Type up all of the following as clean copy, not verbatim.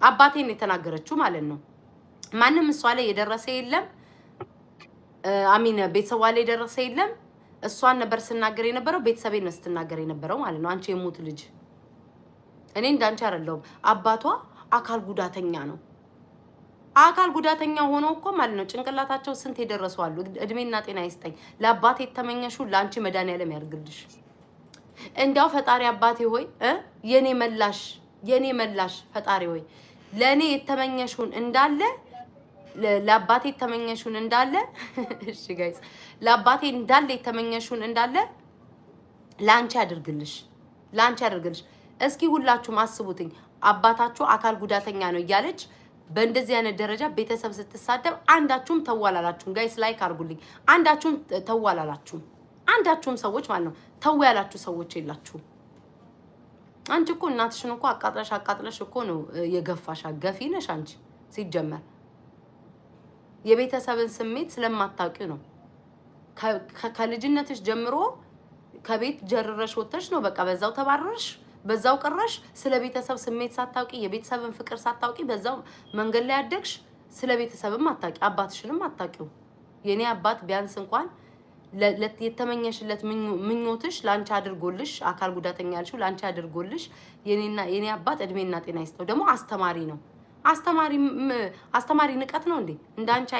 አባቴን የተናገረችው ማለት ነው። ማንም እሷ ላይ የደረሰ የለም። አሚን ቤተሰቧ ላይ የደረሰ የለም። እሷን ነበር ስናገር የነበረው፣ ቤተሰቤን ነው ስትናገር የነበረው ማለት ነው። አንቺ የሙት ልጅ እኔ እንዳንቺ አይደለሁም። አባቷ አካል ጉዳተኛ ነው። አካል ጉዳተኛ ሆኖ እኮ ማለት ነው ጭንቅላታቸው ስንት የደረሱ አሉ። እድሜና ጤና ይስጠኝ። ለአባቴ የተመኘሹ ለአንቺ መድኃኒዓለም ያርግልሽ። እንዲያው ፈጣሪ አባቴ ሆይ የኔ መላሽ ፈጣሪ ሆይ ለእኔ የተመኘሹን እንዳለ ለአባቴ የተመኘሹን እንዳለ እሺ ጋይስ ለአባቴ እንዳለ የተመኘሹን እንዳለ ለአንቺ ያድርግልሽ፣ ለአንቺ ያድርግልሽ። እስኪ ሁላችሁም አስቡትኝ አባታችሁ አካል ጉዳተኛ ነው እያለች በእንደዚህ አይነት ደረጃ ቤተሰብ ስትሳደብ አንዳችሁም ተዋላላችሁ። ጋይስ ላይክ አድርጉልኝ። አንዳችሁም ተዋላላችሁ። አንዳችሁም ሰዎች ማለት ነው ተዋላላችሁ ሰዎች የላችሁ። አንቺ እኮ እናትሽን እኮ አቃጥለሽ እኮ ነው የገፋሽ። ገፊ ነሽ አንቺ ሲጀመር የቤተሰብን ስሜት ስለማታውቂ ነው። ከልጅነትሽ ጀምሮ ከቤት ጀርረሽ ወጥተሽ ነው በቃ በዛው ተባረርሽ፣ በዛው ቀረሽ። ስለ ቤተሰብ ስሜት ሳታውቂ የቤተሰብን ፍቅር ሳታውቂ በዛው መንገድ ላይ ያደግሽ። ስለ ቤተሰብም አታውቂ፣ አባትሽንም አታውቂው። የኔ አባት ቢያንስ እንኳን የተመኘሽለት ምኞትሽ ላንቺ አድርጎልሽ፣ አካል ጉዳተኛ ያልሽው ላንቺ አድርጎልሽ። የኔ አባት እድሜና ጤና ይስጠው። ደግሞ አስተማሪ ነው። አስተማሪ ንቀት ነው እንዴ? እንዳንቺ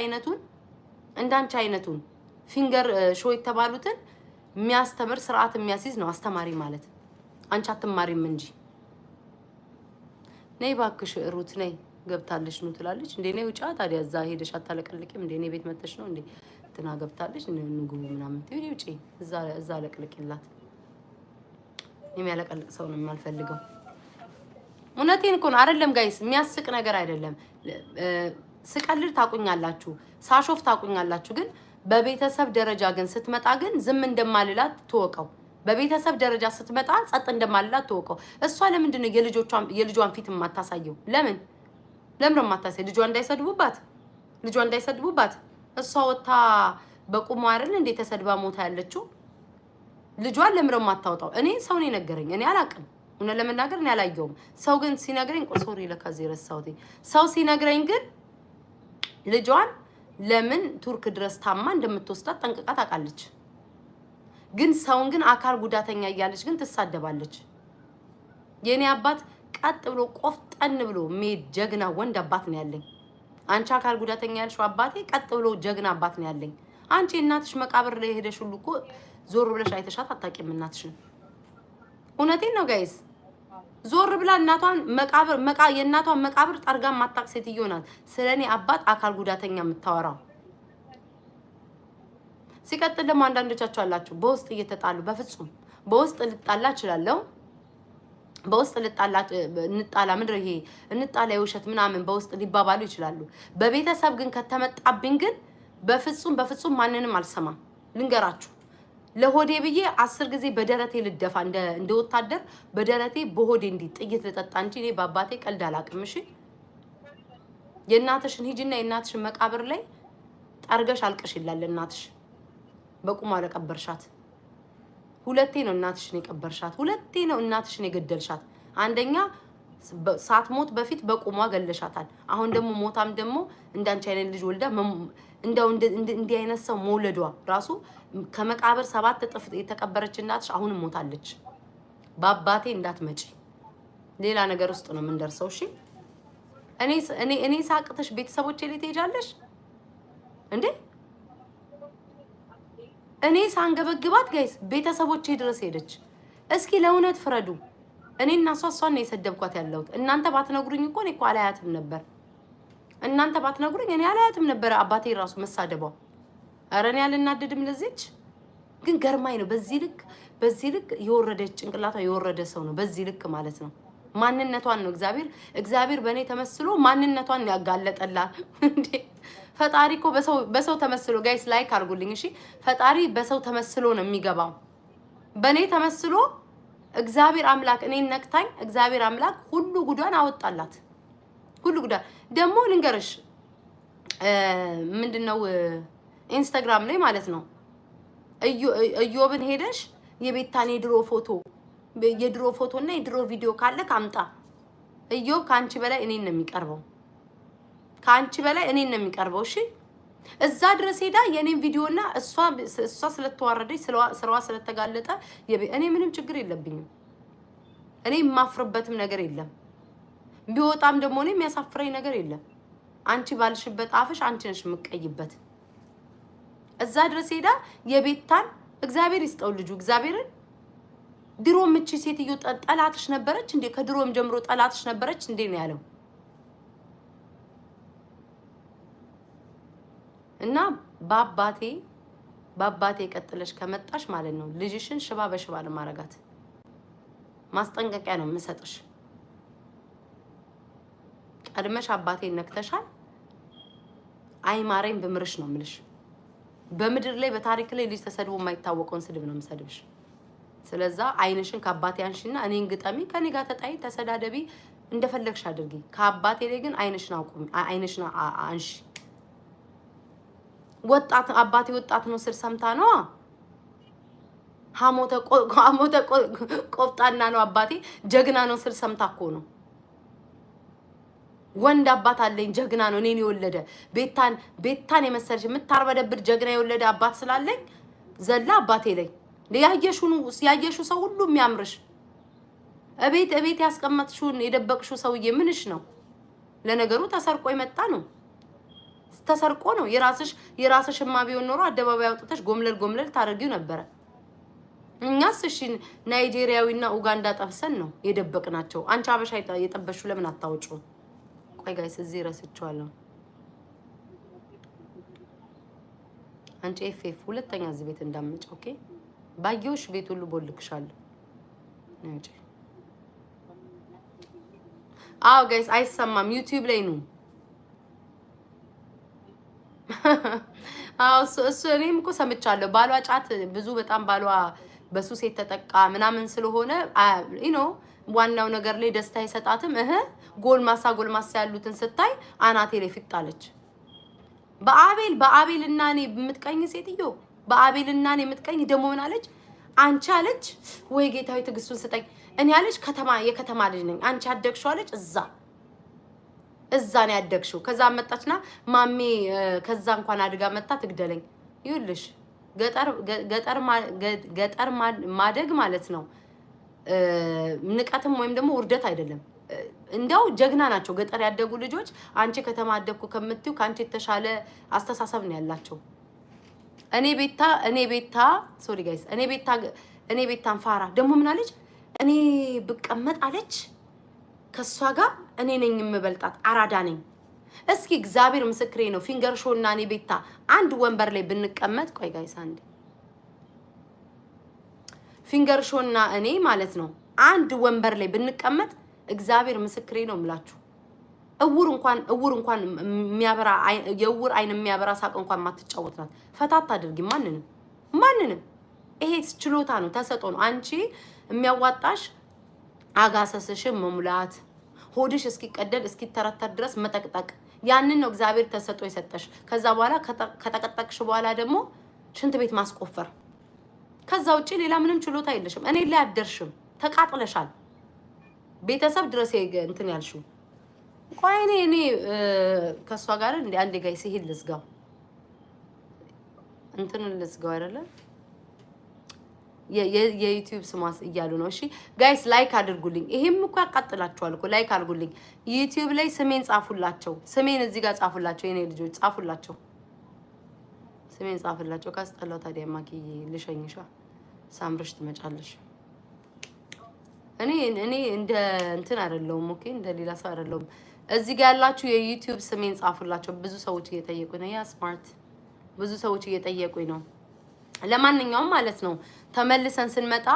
አይነቱን ፊንገር ሾው የተባሉትን የሚያስተምር ስርዓት የሚያስይዝ ነው አስተማሪ ማለት። አንቺ አትማሪም እንጂ። ነይ ባክሽ ሩት ነይ ገብታለሽ ነው ትላለች እንዴ? ነይ ውጫ ታዲያ እዛ ሄደሽ አታለቀልቂም እንዴ? ነይ ቤት መጥተሽ ነው እንዴ? እንትና ገብታለች ንጉቡ ምናምን ትይሪ ውጪ እዛ ለቅልቅላት። የሚያለቀልቅ ሰው ነው የማልፈልገው። እውነቴን እኮ ነው። አይደለም ጋይስ የሚያስቅ ነገር አይደለም። ስቀልድ ታቁኛላችሁ፣ ሳሾፍ ታቁኛላችሁ። ግን በቤተሰብ ደረጃ ግን ስትመጣ ግን ዝም እንደማልላት ተወቀው። በቤተሰብ ደረጃ ስትመጣ ጸጥ እንደማልላት ተወቀው። እሷ ለምንድን ነው የልጇን ፊት የማታሳየው? ለምን ነው የማታሳየው? ልጇ እንዳይሰድቡባት እሷ ወታ በቁሟ አይደል እንዴ ተሰድባ ሞታ ያለችው? ልጇን ለምን ነው የማታወጣው? እኔ ሰው ነው የነገረኝ። እኔ አላቅም። እውነት ለመናገር እኔ አላየሁም። ሰው ግን ሲነግረኝ ሶሪ ለካዚ ረሳሁት። ሰው ሲነግረኝ ግን ልጇን ለምን ቱርክ ድረስ ታማ እንደምትወስዳት ጠንቅቃ ታውቃለች። ግን ሰውን ግን አካል ጉዳተኛ እያለች ግን ትሳደባለች። የኔ አባት ቀጥ ብሎ ቆፍጠን ብሎ ሜድ ጀግና ወንድ አባት ነው ያለኝ። አንቺ አካል ጉዳተኛ ያልሽው አባቴ ቀጥ ብሎ ጀግና አባት ነው ያለኝ። አንቺ እናትሽ መቃብር ላይ ሄደሽ ሁሉ እኮ ዞር ብለሽ አይተሻት አታውቂም እናትሽን። እውነቴን ነው ጋይስ። ዞር ብላ የእናቷን መቃብር ጠርጋ ማጣቅ ሴትዮ ናት። ስለኔ አባት አካል ጉዳተኛ የምታወራው። ሲቀጥል ደግሞ አንዳንዶቻችሁ አላችሁ በውስጥ እየተጣሉ። በፍጹም በውስጥ ልጣላ እችላለሁ። በውስጥ እንጣላ ምንድነው ይሄ እንጣላ የውሸት ምናምን በውስጥ ሊባባሉ ይችላሉ። በቤተሰብ ግን ከተመጣብኝ ግን በፍጹም ማንንም አልሰማም። ልንገራችሁ ለሆዴ ብዬ 10 ጊዜ በደረቴ ልደፋ እንደ ወታደር በደረቴ በሆዴ እንዲ ጥይት ልጠጣ እንጂ እኔ በአባቴ ቀልድ አላውቅም። እሺ የእናትሽን ሂጂና የእናትሽን መቃብር ላይ ጠርገሽ አልቅሽ ይላል እናትሽ። በቁማ ለቀበርሻት ሁለቴ ነው እናትሽን የቀበርሻት። ሁለቴ ነው እናትሽን የገደልሻት። አንደኛ ሳትሞት በፊት በቁሟ ገለሻታል። አሁን ደግሞ ሞታም ደግሞ እንዳንቺ አይነት ልጅ ወልዳ እንደው እንዲህ አይነት ሰው መውለዷ ራሱ ከመቃብር 7 እጥፍ የተቀበረች እናትሽ አሁንም ሞታለች። በአባቴ እንዳትመጪ ሌላ ነገር ውስጥ ነው የምንደርሰው። እሺ እኔ ሳቅተሽ ቤተሰቦቼ ላይ ትሄጃለሽ እንዴ? እኔ ሳንገበግባት ጋይስ ቤተሰቦቼ ድረስ ሄደች። እስኪ ለእውነት ፍረዱ። እኔ እና እሷን ነው የሰደብኳት ያለሁት። እናንተ ባትነግሩኝ እኮ እኔ እኮ አላያትም ነበር። እናንተ ባትነግሩኝ እኔ አላያትም ነበር አባቴ ራሱ መሳደቧ። ኧረ እኔ አልናደድም። ለዚች ግን ገርማኝ ነው። በዚህ ልክ የወረደች ጭንቅላቷ የወረደ ሰው ነው። በዚህ ልክ ማለት ነው ማንነቷን ነው እግዚአብሔር በእኔ ተመስሎ ማንነቷን ያጋለጠላት እንዴ። ፈጣሪ እኮ በሰው ተመስሎ ጋይስ ላይክ አድርጉልኝ እሺ። ፈጣሪ በሰው ተመስሎ ነው የሚገባው። በእኔ ተመስሎ እግዚአብሔር አምላክ እኔን ነክታኝ እግዚአብሔር አምላክ ሁሉ ጉዳን አወጣላት። ሁሉ ጉዳ ደግሞ ልንገርሽ ምንድነው ኢንስታግራም ላይ ማለት ነው እዮብን ሄደሽ የቤታን የድሮ ፎቶና የድሮ ቪዲዮ ካለ ካምጣ እዮብ ከአንቺ በላይ እኔን ነው የሚቀርበው። ከአንቺ በላይ እኔን ነው የሚቀርበው። እሺ እዛ ድረስ ሄዳ የኔን ቪዲዮና እሷ ስለተዋረደች ስራዋ ስለተጋለጠ እኔ ምንም ችግር የለብኝም። እኔ የማፍርበትም ነገር የለም። ቢወጣም ደግሞ እኔ የሚያሳፍረኝ ነገር የለም። አንቺ ባልሽበት አፍሽ አንቺ ነሽ የምትቀይበት። እዛ ድረስ ሄዳ የቤታን እግዚአብሔር ይስጠው ልጁ እግዚአብሔርን። ድሮም እቺ ሴትዮ ጠላትሽ ነበረች እንዴ? ከድሮም ጀምሮ ጠላትሽ ነበረች እንዴ ነው ያለው። እና በአባቴ ቀጥለሽ ከመጣሽ ማለት ነው ልጅሽን ሽባ በሽባ ለማረጋት ማስጠንቀቂያ ነው የምሰጥሽ። ቀድመሽ አባቴን ነክተሻል። አይማረኝ ብምርሽ ነው የምልሽ። በምድር ላይ በታሪክ ላይ ልጅ ተሰድቦ የማይታወቀውን ስድብ ነው የምሰድብሽ። ስለዛ አይንሽን ከአባቴ አንሺና እኔን ግጠሚ፣ ከኔ ጋር ተጣይ፣ ተሰዳደቢ፣ እንደፈለግሽ አድርጊ። ከአባቴ ላይ ግን አይንሽን አቁሚ፣ አይንሽን አንሺ። ወጣት አባቴ ወጣት ነው ስል ሰምታ ነው። ሐሞተ ቆፍጣና ነው አባቴ ጀግና ነው ስል ሰምታ እኮ ነው። ወንድ አባት አለኝ ጀግና ነው እኔን የወለደ ቤታን የመሰለሽ የምታርበደብር ጀግና የወለደ አባት ስላለኝ ዘላ አባቴ ላይ ያየሹ ሰው ሁሉ የሚያምርሽ እቤት ያስቀመጥሽውን የደበቅሽው ሰውዬ ምንሽ ነው? ለነገሩ ተሰርቆ የመጣ ነው። ተሰርቆ ነው። የራስሽማ ቢሆን ኖሮ አደባባይ አውጥተሽ ጎምለል ታደርጊው ነበረ። እኛስ እሺ ናይጄሪያዊና ኡጋንዳ ጠብሰን ነው የደበቅናቸው። አንቺ አበሻ የጠበሽው ለምን አታውጪው? ቆይ ጋይስ እዚህ ረስቼዋለሁ። አንቺ ኤፍኤፍ ሁለተኛ እዚህ ቤት እንዳመጭ ኦኬ። ባየውሽ ቤት ሁሉ ቦልክሻለሁ። ነጭ አዎ ጋይስ አይሰማም። ዩቲዩብ ላይ ነው። አዎ እሱ እኔም እኮ ሰምቻለሁ። ባሏ ጫት ብዙ በጣም ባሏ በሱስ የተጠቃ ምናምን ስለሆነ ዋናው ነገር ላይ ደስታ ይሰጣትም። ጎልማሳ ያሉትን ስታይ አናቴ ላይ ፍጣለች። በአቤልና እኔ የምትቀኝ ሴትዮ በአቤልና እኔ የምትቀኝ ደግሞ ምን አለች? አንቺ አለች ወይ ጌታዊ ትግስቱን ስጠኝ። እኔ አለች የከተማ ልጅ ነኝ። አንቺ ያደግሽው አለች እዛ ነው ያደግሽው። ከዛ መጣችና ማሜ ከዛ እንኳን አድጋ መጣ ትግደለኝ። ይኸውልሽ ገጠር ማደግ ማለት ነው ንቀትም ወይም ደግሞ ውርደት አይደለም። እንደው ጀግና ናቸው ገጠር ያደጉ ልጆች። አንቺ ከተማ አደግኩ ከምትዩ ካንቺ የተሻለ አስተሳሰብ ነው ያላቸው። እኔ ቤታ ሶሪ ጋይስ እኔ ቤታን ፋራ ደግሞ ምን አለች? እኔ ብቀመጥ አለች ከሷ ጋር እኔ ነኝ የምበልጣት፣ አራዳ ነኝ። እስኪ እግዚአብሔር ምስክሬ ነው። ፊንገር ሾና እኔ ቤታ አንድ ወንበር ላይ ብንቀመጥ፣ ቆይ ጋይስ አንዴ ፊንገር ሾና እኔ ማለት ነው አንድ ወንበር ላይ ብንቀመጥ እግዚአብሔር ምስክሬ ነው የምላችሁ እውር እንኳን የሚያበራ የውር አይን የሚያበራ ሳቅ እንኳን ማትጫወት ናት። ፈታት አድርጊ ማንንም። ይሄ ችሎታ ነው፣ ተሰጦ ነው። አንቺ የሚያዋጣሽ አጋሰስሽን መሙላት፣ ሆድሽ እስኪቀደል እስኪተረተር ድረስ መጠቅጠቅ። ያንን ነው እግዚአብሔር ተሰጦ የሰጠሽ። ከዛ በኋላ ከጠቀጠቅሽ በኋላ ደግሞ ሽንት ቤት ማስቆፈር። ከዛ ውጪ ሌላ ምንም ችሎታ የለሽም። እኔ ላይ አደርሽም፣ ተቃጥለሻል። ቤተሰብ ድረስ እንትን ያልሽው ቆይ እኔ ከሷ ጋር እንደ አንዴ ጋይስ ይሄን ልዝጋው አይደለ? የዩቲዩብ ስሟስ እያሉ ነው። እሺ ጋይስ ላይክ አድርጉልኝ። ይሄም እኮ ያቃጥላችኋል እኮ ላይክ አድርጉልኝ። ዩቲዩብ ላይ ስሜን ጻፉላቸው። ስሜን እዚህ ጋር ጻፉላቸው። የኔ ልጆች ጻፉላቸው። ስሜን ጻፉላቸው። ካስጠላው ታዲያ ማኪ ልሸኝሻ ሳምርሽ ትመጫለሽ። እኔ እንደ እንትን አይደለሁም። ኦኬ እንደ ሌላ ሰው አይደለሁም። እዚህ ጋር ያላችሁ የዩቲዩብ ስሜን ጻፉላቸው። ብዙ ሰዎች እየጠየቁኝ ነው። ያ ስማርት ብዙ ሰዎች እየጠየቁኝ ነው። ለማንኛውም ማለት ነው ተመልሰን ስንመጣ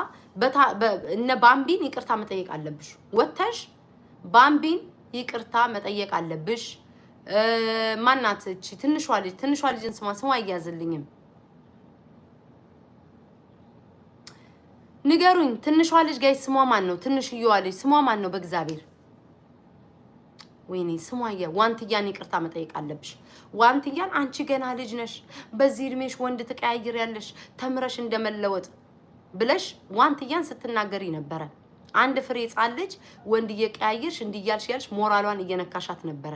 እነ ባምቢን ይቅርታ መጠየቅ አለብሽ። ወተሽ ባምቢን ይቅርታ መጠየቅ አለብሽ። ማናት እቺ ትንሿ ልጅን ስሟ አያዝልኝም። ንገሩኝ። ትንሿ ልጅ ጋይ ስሟ ማን ነው? ትንሽዬዋ ልጅ ስሟ ማን ነው? በእግዚአብሔር ወይኔ ስሟ ዋንትያን ይቅርታ መጠየቅ አለብሽ። ዋንትያን አንቺ ገና ልጅ ነሽ፣ በዚህ እድሜሽ ወንድ ትቀያይር ያለሽ ተምረሽ እንደመለወጥ ብለሽ ዋንትያን ስትናገሪ ነበረ። አንድ ፍሬ ሕፃን ልጅ ወንድ እየቀያየርሽ እንዲያልሽ ያልሽ ሞራሏን እየነካሻት ነበረ።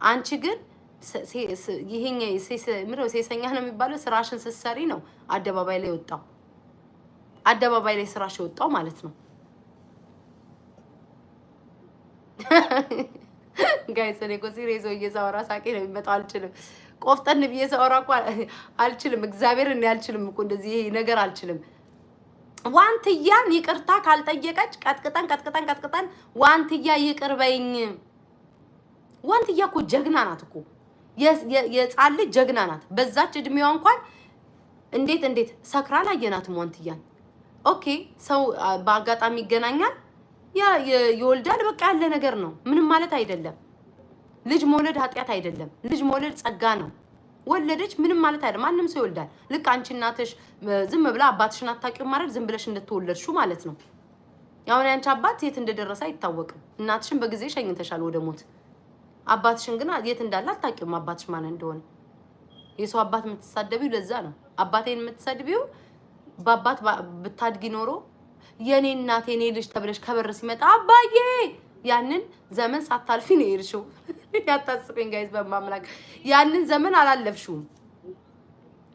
አንቺ ግን ይሄኛ ሴሰኛ ነው የሚባለው ስራሽን ስትሰሪ ነው አደባባይ ላይ ወጣው። አደባባይ ላይ ስራሽ ወጣው ማለት ነው። ጋይስ እኔ እኮ ሲሪየስ እየሳወራ ሳቄ ነው የሚመጣው። አልችልም፣ ቆፍጠን ብዬ ሳወራ እኮ አልችልም። እግዚአብሔር እኔ አልችልም እኮ እንደዚህ ይሄ ነገር አልችልም። ዋንትያን ይቅርታ ካልጠየቀች ቀጥቅጠን ዋንትያ ይቅር በይኝ። ዋንትያ እኮ ጀግና ናት እኮ የሕፃን ልጅ ጀግና ናት። በዛች እድሜዋ እንኳን እንዴት ሰክራ አላየናትም ዋንትያን። ኦኬ ሰው በአጋጣሚ ይገናኛል ይወልዳል፣ በቃ ያለ ነገር ነው። ምንም ማለት አይደለም። ልጅ መውለድ ኃጢአት አይደለም። ልጅ መውለድ ጸጋ ነው። ወለደች ምንም ማለት አይደለም። ማንም ሰው ይወልዳል። ልክ አንቺ እናትሽ ዝም ብላ አባትሽን አታውቂውም ማለት ዝም ብለሽ እንደተወለድሽው ማለት ነው። ያው ያንቺ አባት የት እንደደረሰ አይታወቅም። እናትሽን በጊዜ ሸኝተሻል ወደ ሞት። አባትሽን ግን የት እንዳለ አታውቂውም። አባትሽ ማን እንደሆነ የሰው አባት የምትሳደቢው ለዛ ነው። አባቴን የምትሰድቢው በአባት ብታድጊ ኖሮ የኔ እናቴ የኔ ልጅ ተብለሽ ከበር ሲመጣ አባዬ ያንን ዘመን ሳታልፊ ነው የሄድሽው። ያታስቀኝ ጋይስ በማምላክ ያንን ዘመን አላለፍሽውም።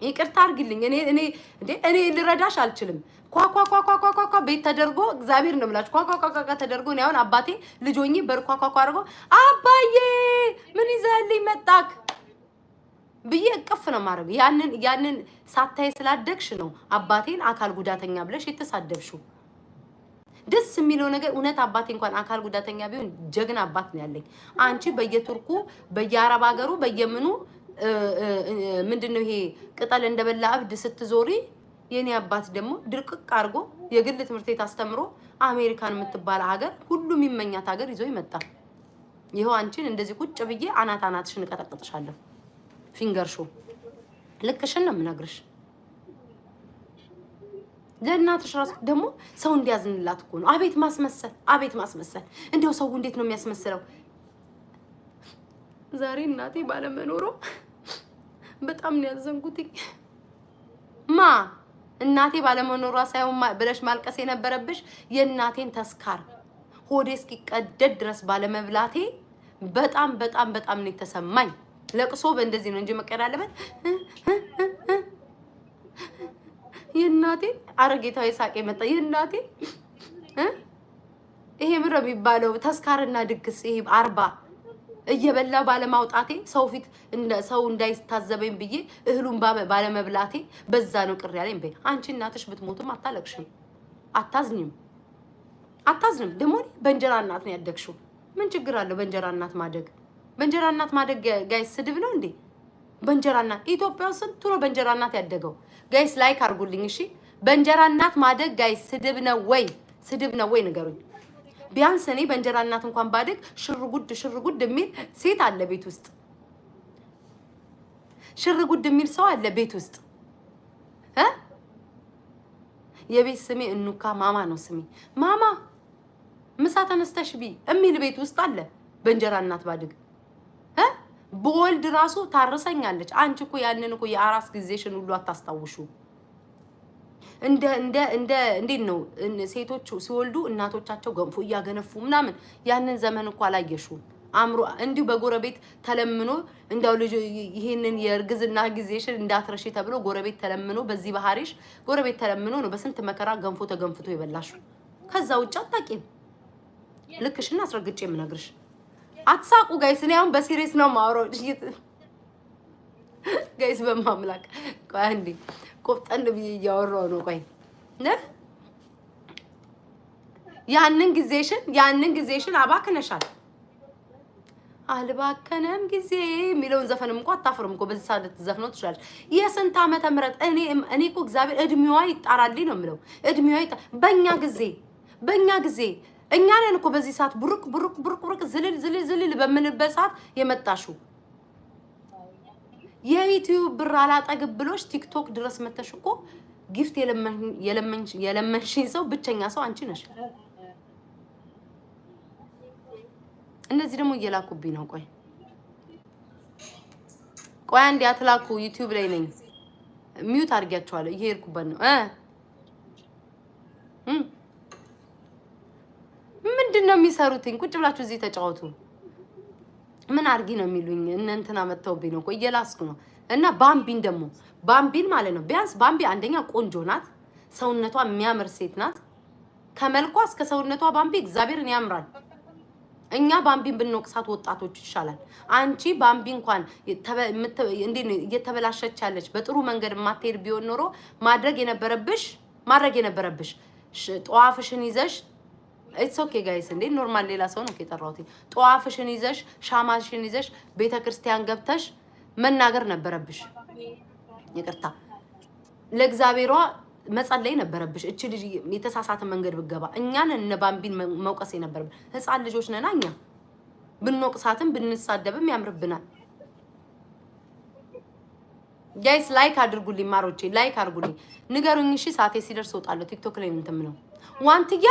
ይቅርታ አድርጊልኝ። እኔ ልረዳሽ አልችልም። ኳኳኳኳኳኳ ቤት ተደርጎ እግዚአብሔር ነው የምላችሁ። ኳኳኳኳ ተደርጎ ነው አሁን አባቴ ልጆኝ በርኳኳኳ አድርጎ አባዬ ምን ይዘህልኝ መጣክ ብዬ እቅፍ ነው ማድረግ። ያንን ሳታይ ስላደግሽ ነው አባቴን አካል ጉዳተኛ ብለሽ የተሳደብሽው። ደስ የሚለው ነገር እውነት አባቴ እንኳን አካል ጉዳተኛ ቢሆን ጀግና አባት ነው ያለኝ። አንቺ በየቱርኩ በየአረብ ሀገሩ በየምኑ ምንድነው ይሄ ቅጠል እንደበላ እብድ ስትዞሪ፣ የኔ አባት ደግሞ ድርቅቅ አድርጎ የግል ትምህርት ቤት አስተምሮ አሜሪካን የምትባል ሀገር ሁሉም የሚመኛት ሀገር ይዞ ይመጣል። ይሄው አንቺን እንደዚህ ቁጭ ብዬ አናትሽን እቀጠቅጥሻለሁ። ፊንገር ሾ ልክሽን ነው የምነግርሽ። ለእናትሽ ራስ ደግሞ ሰው እንዲያዝንላት እኮ ነው። አቤት ማስመሰል! እንደው ሰው እንዴት ነው የሚያስመስለው? ዛሬ እናቴ ባለመኖሯ በጣም ነው ያዘንኩት። እናቴ ባለመኖሯ ሳይሆን ብለሽ ማልቀስ የነበረብሽ የእናቴን ተስካር ሆዴ እስኪቀደድ ድረስ ባለመብላቴ በጣም ነው የተሰማኝ። ለቅሶ በእንደዚህ ነው እንጂ መቀዳለበት የእናቴ አረጌታዊ ሳቄ መጣ። የእናቴ ይሄ ምር የሚባለው ተስካርና ድግስ ይሄ 40 እየበላ ባለማውጣቴ ሰው ፊት ሰው እንዳይታዘበኝ ብዬ እህሉን ባለመብላቴ በዛ ነው ቅር ያለኝ። በይ አንቺ እናትሽ ብትሞትም አታለቅሽም፣ አታዝኝም። ደግሞ በእንጀራ እናት ነው ያደግሽው። ምን ችግር አለው በእንጀራ እናት ማደግ? በእንጀራ እናት ማደግ ጋይስ ስድብ ነው እንዴ? በእንጀራ እናት ኢትዮጵያ ስንቱ ነው በእንጀራ እናት ያደገው? ጋይስ ላይክ አድርጉልኝ እሺ። በእንጀራ እናት ማደግ ጋይስ ስድብ ነው ወይ ንገሩኝ። ቢያንስ እኔ በእንጀራ እናት እንኳን ባደግ ሽርጉድ የሚል ሴት አለ ቤት ውስጥ። ሽርጉድ የሚል ሰው አለ ቤት ውስጥ። የቤት ስሜ እንኑካ ማማ ነው ስሜ። ማማ ምሳ ተነስተሽ ቢ የሚል ቤት ውስጥ አለ። በእንጀራ እናት ባደግ በወልድ ራሱ ታርሰኛለች። አንቺ እኮ ያንን እኮ የአራስ ጊዜሽን ሁሉ አታስታውሹ። እንዴት ነው ሴቶቹ ሲወልዱ እናቶቻቸው ገንፎ እያገነፉ ምናምን ያንን ዘመን እኮ አላየሽውም። አምሮ እንዲሁ በጎረቤት ተለምኖ እንዳው ልጅ ይሄንን የእርግዝና ጊዜሽን እንዳትረሺ ተብሎ ጎረቤት ተለምኖ በዚህ ባህሪሽ ጎረቤት ተለምኖ ነው በስንት መከራ ገንፎ ተገንፍቶ ይበላሹ። ከዛ ውጭ አታቂም። ልክሽን አስረግጬ የምነግርሽ። አትሳቁ ጋይስ። እኔ አሁን በሲሪየስ ነው ማውራው ጋይስ። በማምላክ ቆይ አንዴ ቆፍጠን ብዬ እያወራሁ ነው። ቆይ ያንን ጊዜሽን አባክነሻል። አልባከነም ጊዜ የሚለውን ዘፈንም እንኳን አታፍርም እኮ በዚህ ሰዓት ልትዘፍነው ትችላለች። የስንት ዓመተ ምህረት እኔ እኮ እግዚአብሔር እድሜዋ ይጣራልኝ ነው የምለው። እድሜዋ በእኛ ጊዜ እኛ ነን እኮ በዚህ ሰዓት ቡሩክ ዝልል በምንበት ሰዓት የመጣሽው። የዩቲዩብ ብር አላጠግብ ብሎሽ ቲክቶክ ድረስ መተሽ እኮ ጊፍት የለመንሽኝ ሰው ብቸኛ ሰው አንቺ ነሽ። እነዚህ ደግሞ እየላኩብኝ ነው። ቆይ አንዴ አትላኩ። ዩቲዩብ ላይ ነኝ። ሚውት አድርጊያቸዋለሁ። እየሄድኩበት ነው። ምንድነው የሚሰሩትኝ? ቁጭ ብላችሁ እዚህ ተጫወቱ። ምን አርጊ ነው የሚሉኝ? እነ እንትና መተውብኝ ነው እኮ እየላስኩ ነው። እና ባምቢን ደግሞ ባምቢን ማለት ነው ቢያንስ ባምቢ አንደኛ ቆንጆ ናት፣ ሰውነቷ የሚያምር ሴት ናት። ከመልኳ እስከ ሰውነቷ ባምቢ እግዚአብሔርን ያምራል። እኛ ባምቢን ብንወቅሳት ወጣቶች ይሻላል። አንቺ ባምቢ እንኳን እየተበላሸች ያለች በጥሩ መንገድ ማትሄድ ቢሆን ኖሮ ማድረግ የነበረብሽ ጧፍሽን ይዘሽ ኢትስ ኦኬ ጋይስ፣ እንዴ ኖርማል ሌላ ሰው ነው የጠራሁት። ጧፍሽን ይዘሽ ሻማሽን ይዘሽ ቤተክርስቲያን ገብተሽ መናገር ነበረብሽ። ይቅርታ ለእግዚአብሔሯ መጸለይ ነበረብሽ። እቺ ልጅ የተሳሳተ መንገድ ብገባ እኛን እነ ባምቢን መውቀስ የነበረብን ህፃን ልጆች ነና እኛ ብንወቅሳትም ብንሳደብም ያምርብናል። ጋይስ ላይክ አድርጉልኝ፣ ማሮቼ ላይክ አድርጉልኝ፣ ንገሩኝ። እሺ ሰዓቴ ሲደርስ እወጣለሁ። ቲክቶክ ላይ እንትን ነው ዋንትያ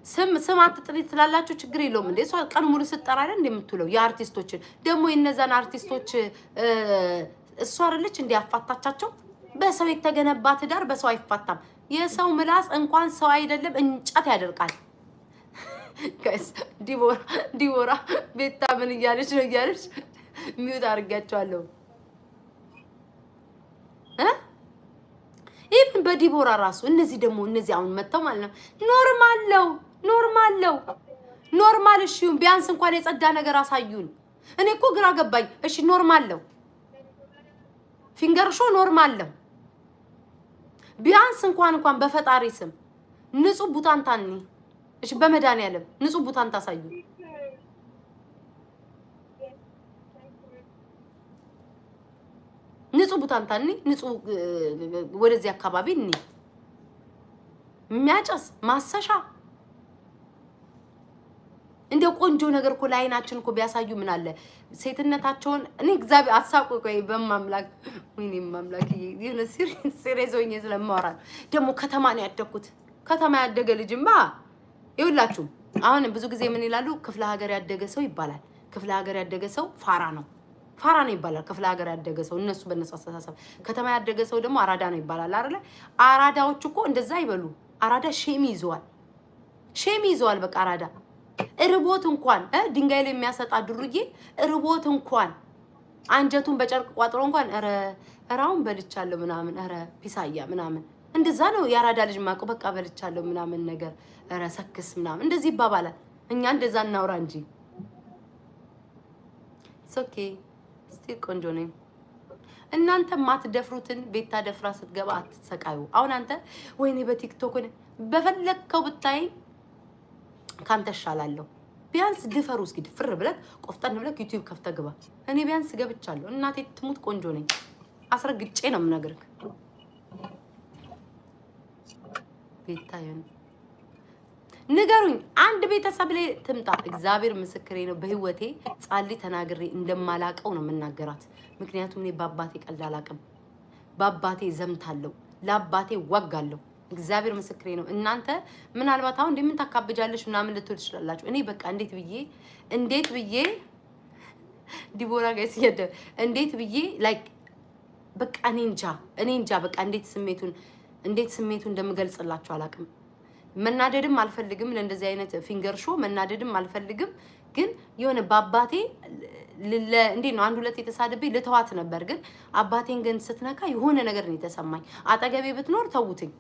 ስም አትጥሪ ትላላችሁ፣ ችግር የለውም እንዴ። እሷ ቀን ሙሉ ስትጠራ አይደል እንደምትውለው። የአርቲስቶችን ደግሞ የነዛን አርቲስቶች እሷ አይደለች እንዴ ያፋታቻቸው? በሰው የተገነባ ትዳር በሰው አይፋታም። የሰው ምላስ እንኳን ሰው አይደለም እንጨት ያደርቃል። ጋይስ ዲቦራ ቤታ ምን እያለች ነው እያለች ሚውት አድርጋቸዋለሁ። ይህን በዲቦራ ራሱ እነዚህ ደግሞ እነዚህ አሁን መጥተው ማለት ነው ኖርማል እሺ ቢያንስ እንኳን የጸዳ ነገር አሳዩን። እኔ እኮ ግራ ገባኝ። እሺ ኖርማል ነው ፊንገር ሾ ኖርማል ነው ቢያንስ እንኳን በፈጣሪ ስም ንጹህ ቡታንታኒ እሺ በመድኃኒዓለም ንጹህ ቡታንታ አሳዩ። ንጹህ ቡታንታኒ ንጹህ ወደዚህ አካባቢ እኔ የሚያጨስ ማሰሻ እንደ ቆንጆ ነገር እኮ ላይናችን እኮ ቢያሳዩ ምን አለ ሴትነታቸውን። እኔ እግዚአብሔር አሳቁ ቆይ በማምላክ ወይኔ ማምላክ ይሄን ሲሪየስ ሆኜ ስለማወራ ደግሞ ከተማ ነው ያደግኩት። ከተማ ያደገ ልጅማ ይውላችሁ። አሁን ብዙ ጊዜ ምን ይላሉ? ክፍለ ሀገር ያደገ ሰው ይባላል። ክፍለ ሀገር ያደገ ሰው ፋራ ነው ይባላል። ክፍለ ሀገር ያደገ ሰው እነሱ በእነሱ አስተሳሰብ፣ ከተማ ያደገ ሰው ደግሞ አራዳ ነው ይባላል አይደለ? አራዳዎች እኮ እንደዛ ይበሉ። አራዳ ሼም ይዘዋል። በቃ አራዳ እርቦት እንኳን ድንጋይ ላይ የሚያሰጣ ድሩዬ እርቦት እንኳን አንጀቱን በጨርቅ ቋጥሮ እንኳን እራውን በልቻለሁ ምናምን ፒሳያ ምናምን እንደዛ ነው ያራዳ ልጅ ማቆ በቃ በልቻለሁ ምናምን ነገር ሰክስ ምናምን እንደዚህ ይባባላል። እኛ እንደዛ እናውራ እንጂ ኦኬ እስቲ ቆንጆ ነኝ። እናንተ ማትደፍሩትን ቤታ ደፍራ ስትገባ አትሰቃዩ። አሁን አንተ ወይኔ በቲክቶክ በፈለከው ብታይ ካንተ ሻላለሁ። ቢያንስ ድፈሩ እስኪ ድፍር ብለህ ቆፍጠን ብለህ ዩቲዩብ ከፍተህ ግባ። እኔ ቢያንስ ገብቻለሁ። እናቴ ትሙት ቆንጆ ነኝ። አስረግጬ ነው የምነግርህ። ቤታ ይሁን ንገሩኝ። አንድ ቤተሰብ ላይ ትምጣ። እግዚአብሔር ምስክሬ ነው። በህይወቴ ጻሊ ተናግሬ እንደማላቀው ነው የምናገራት። ምክንያቱም እኔ በአባቴ ቀልድ አላውቅም። በአባቴ ዘምታለሁ፣ ለአባቴ ዋጋለሁ። እግዚአብሔር ምስክሬ ነው። እናንተ ምናልባት አሁን እንደምን ታካብጃለሽ ምናምን ልትሉ ትችላላችሁ። እኔ በቃ እንዴት ብዬ ዲቦራ ጋይስ ይሄደ እንዴት ብዬ ላይክ በቃ እኔ እንጃ በቃ እንዴት ስሜቱን እንደምገልጽላችሁ አላውቅም። መናደድም አልፈልግም። ለእንደዚህ አይነት ፊንገር ሾ መናደድም አልፈልግም። ግን የሆነ በአባቴ እንዴት ነው አንድ ሁለት የተሳደበኝ ልተዋት ነበር። ግን አባቴን ግን ስትነካ የሆነ ነገር ነው የተሰማኝ። አጠገቤ ብትኖር ተውትኝ።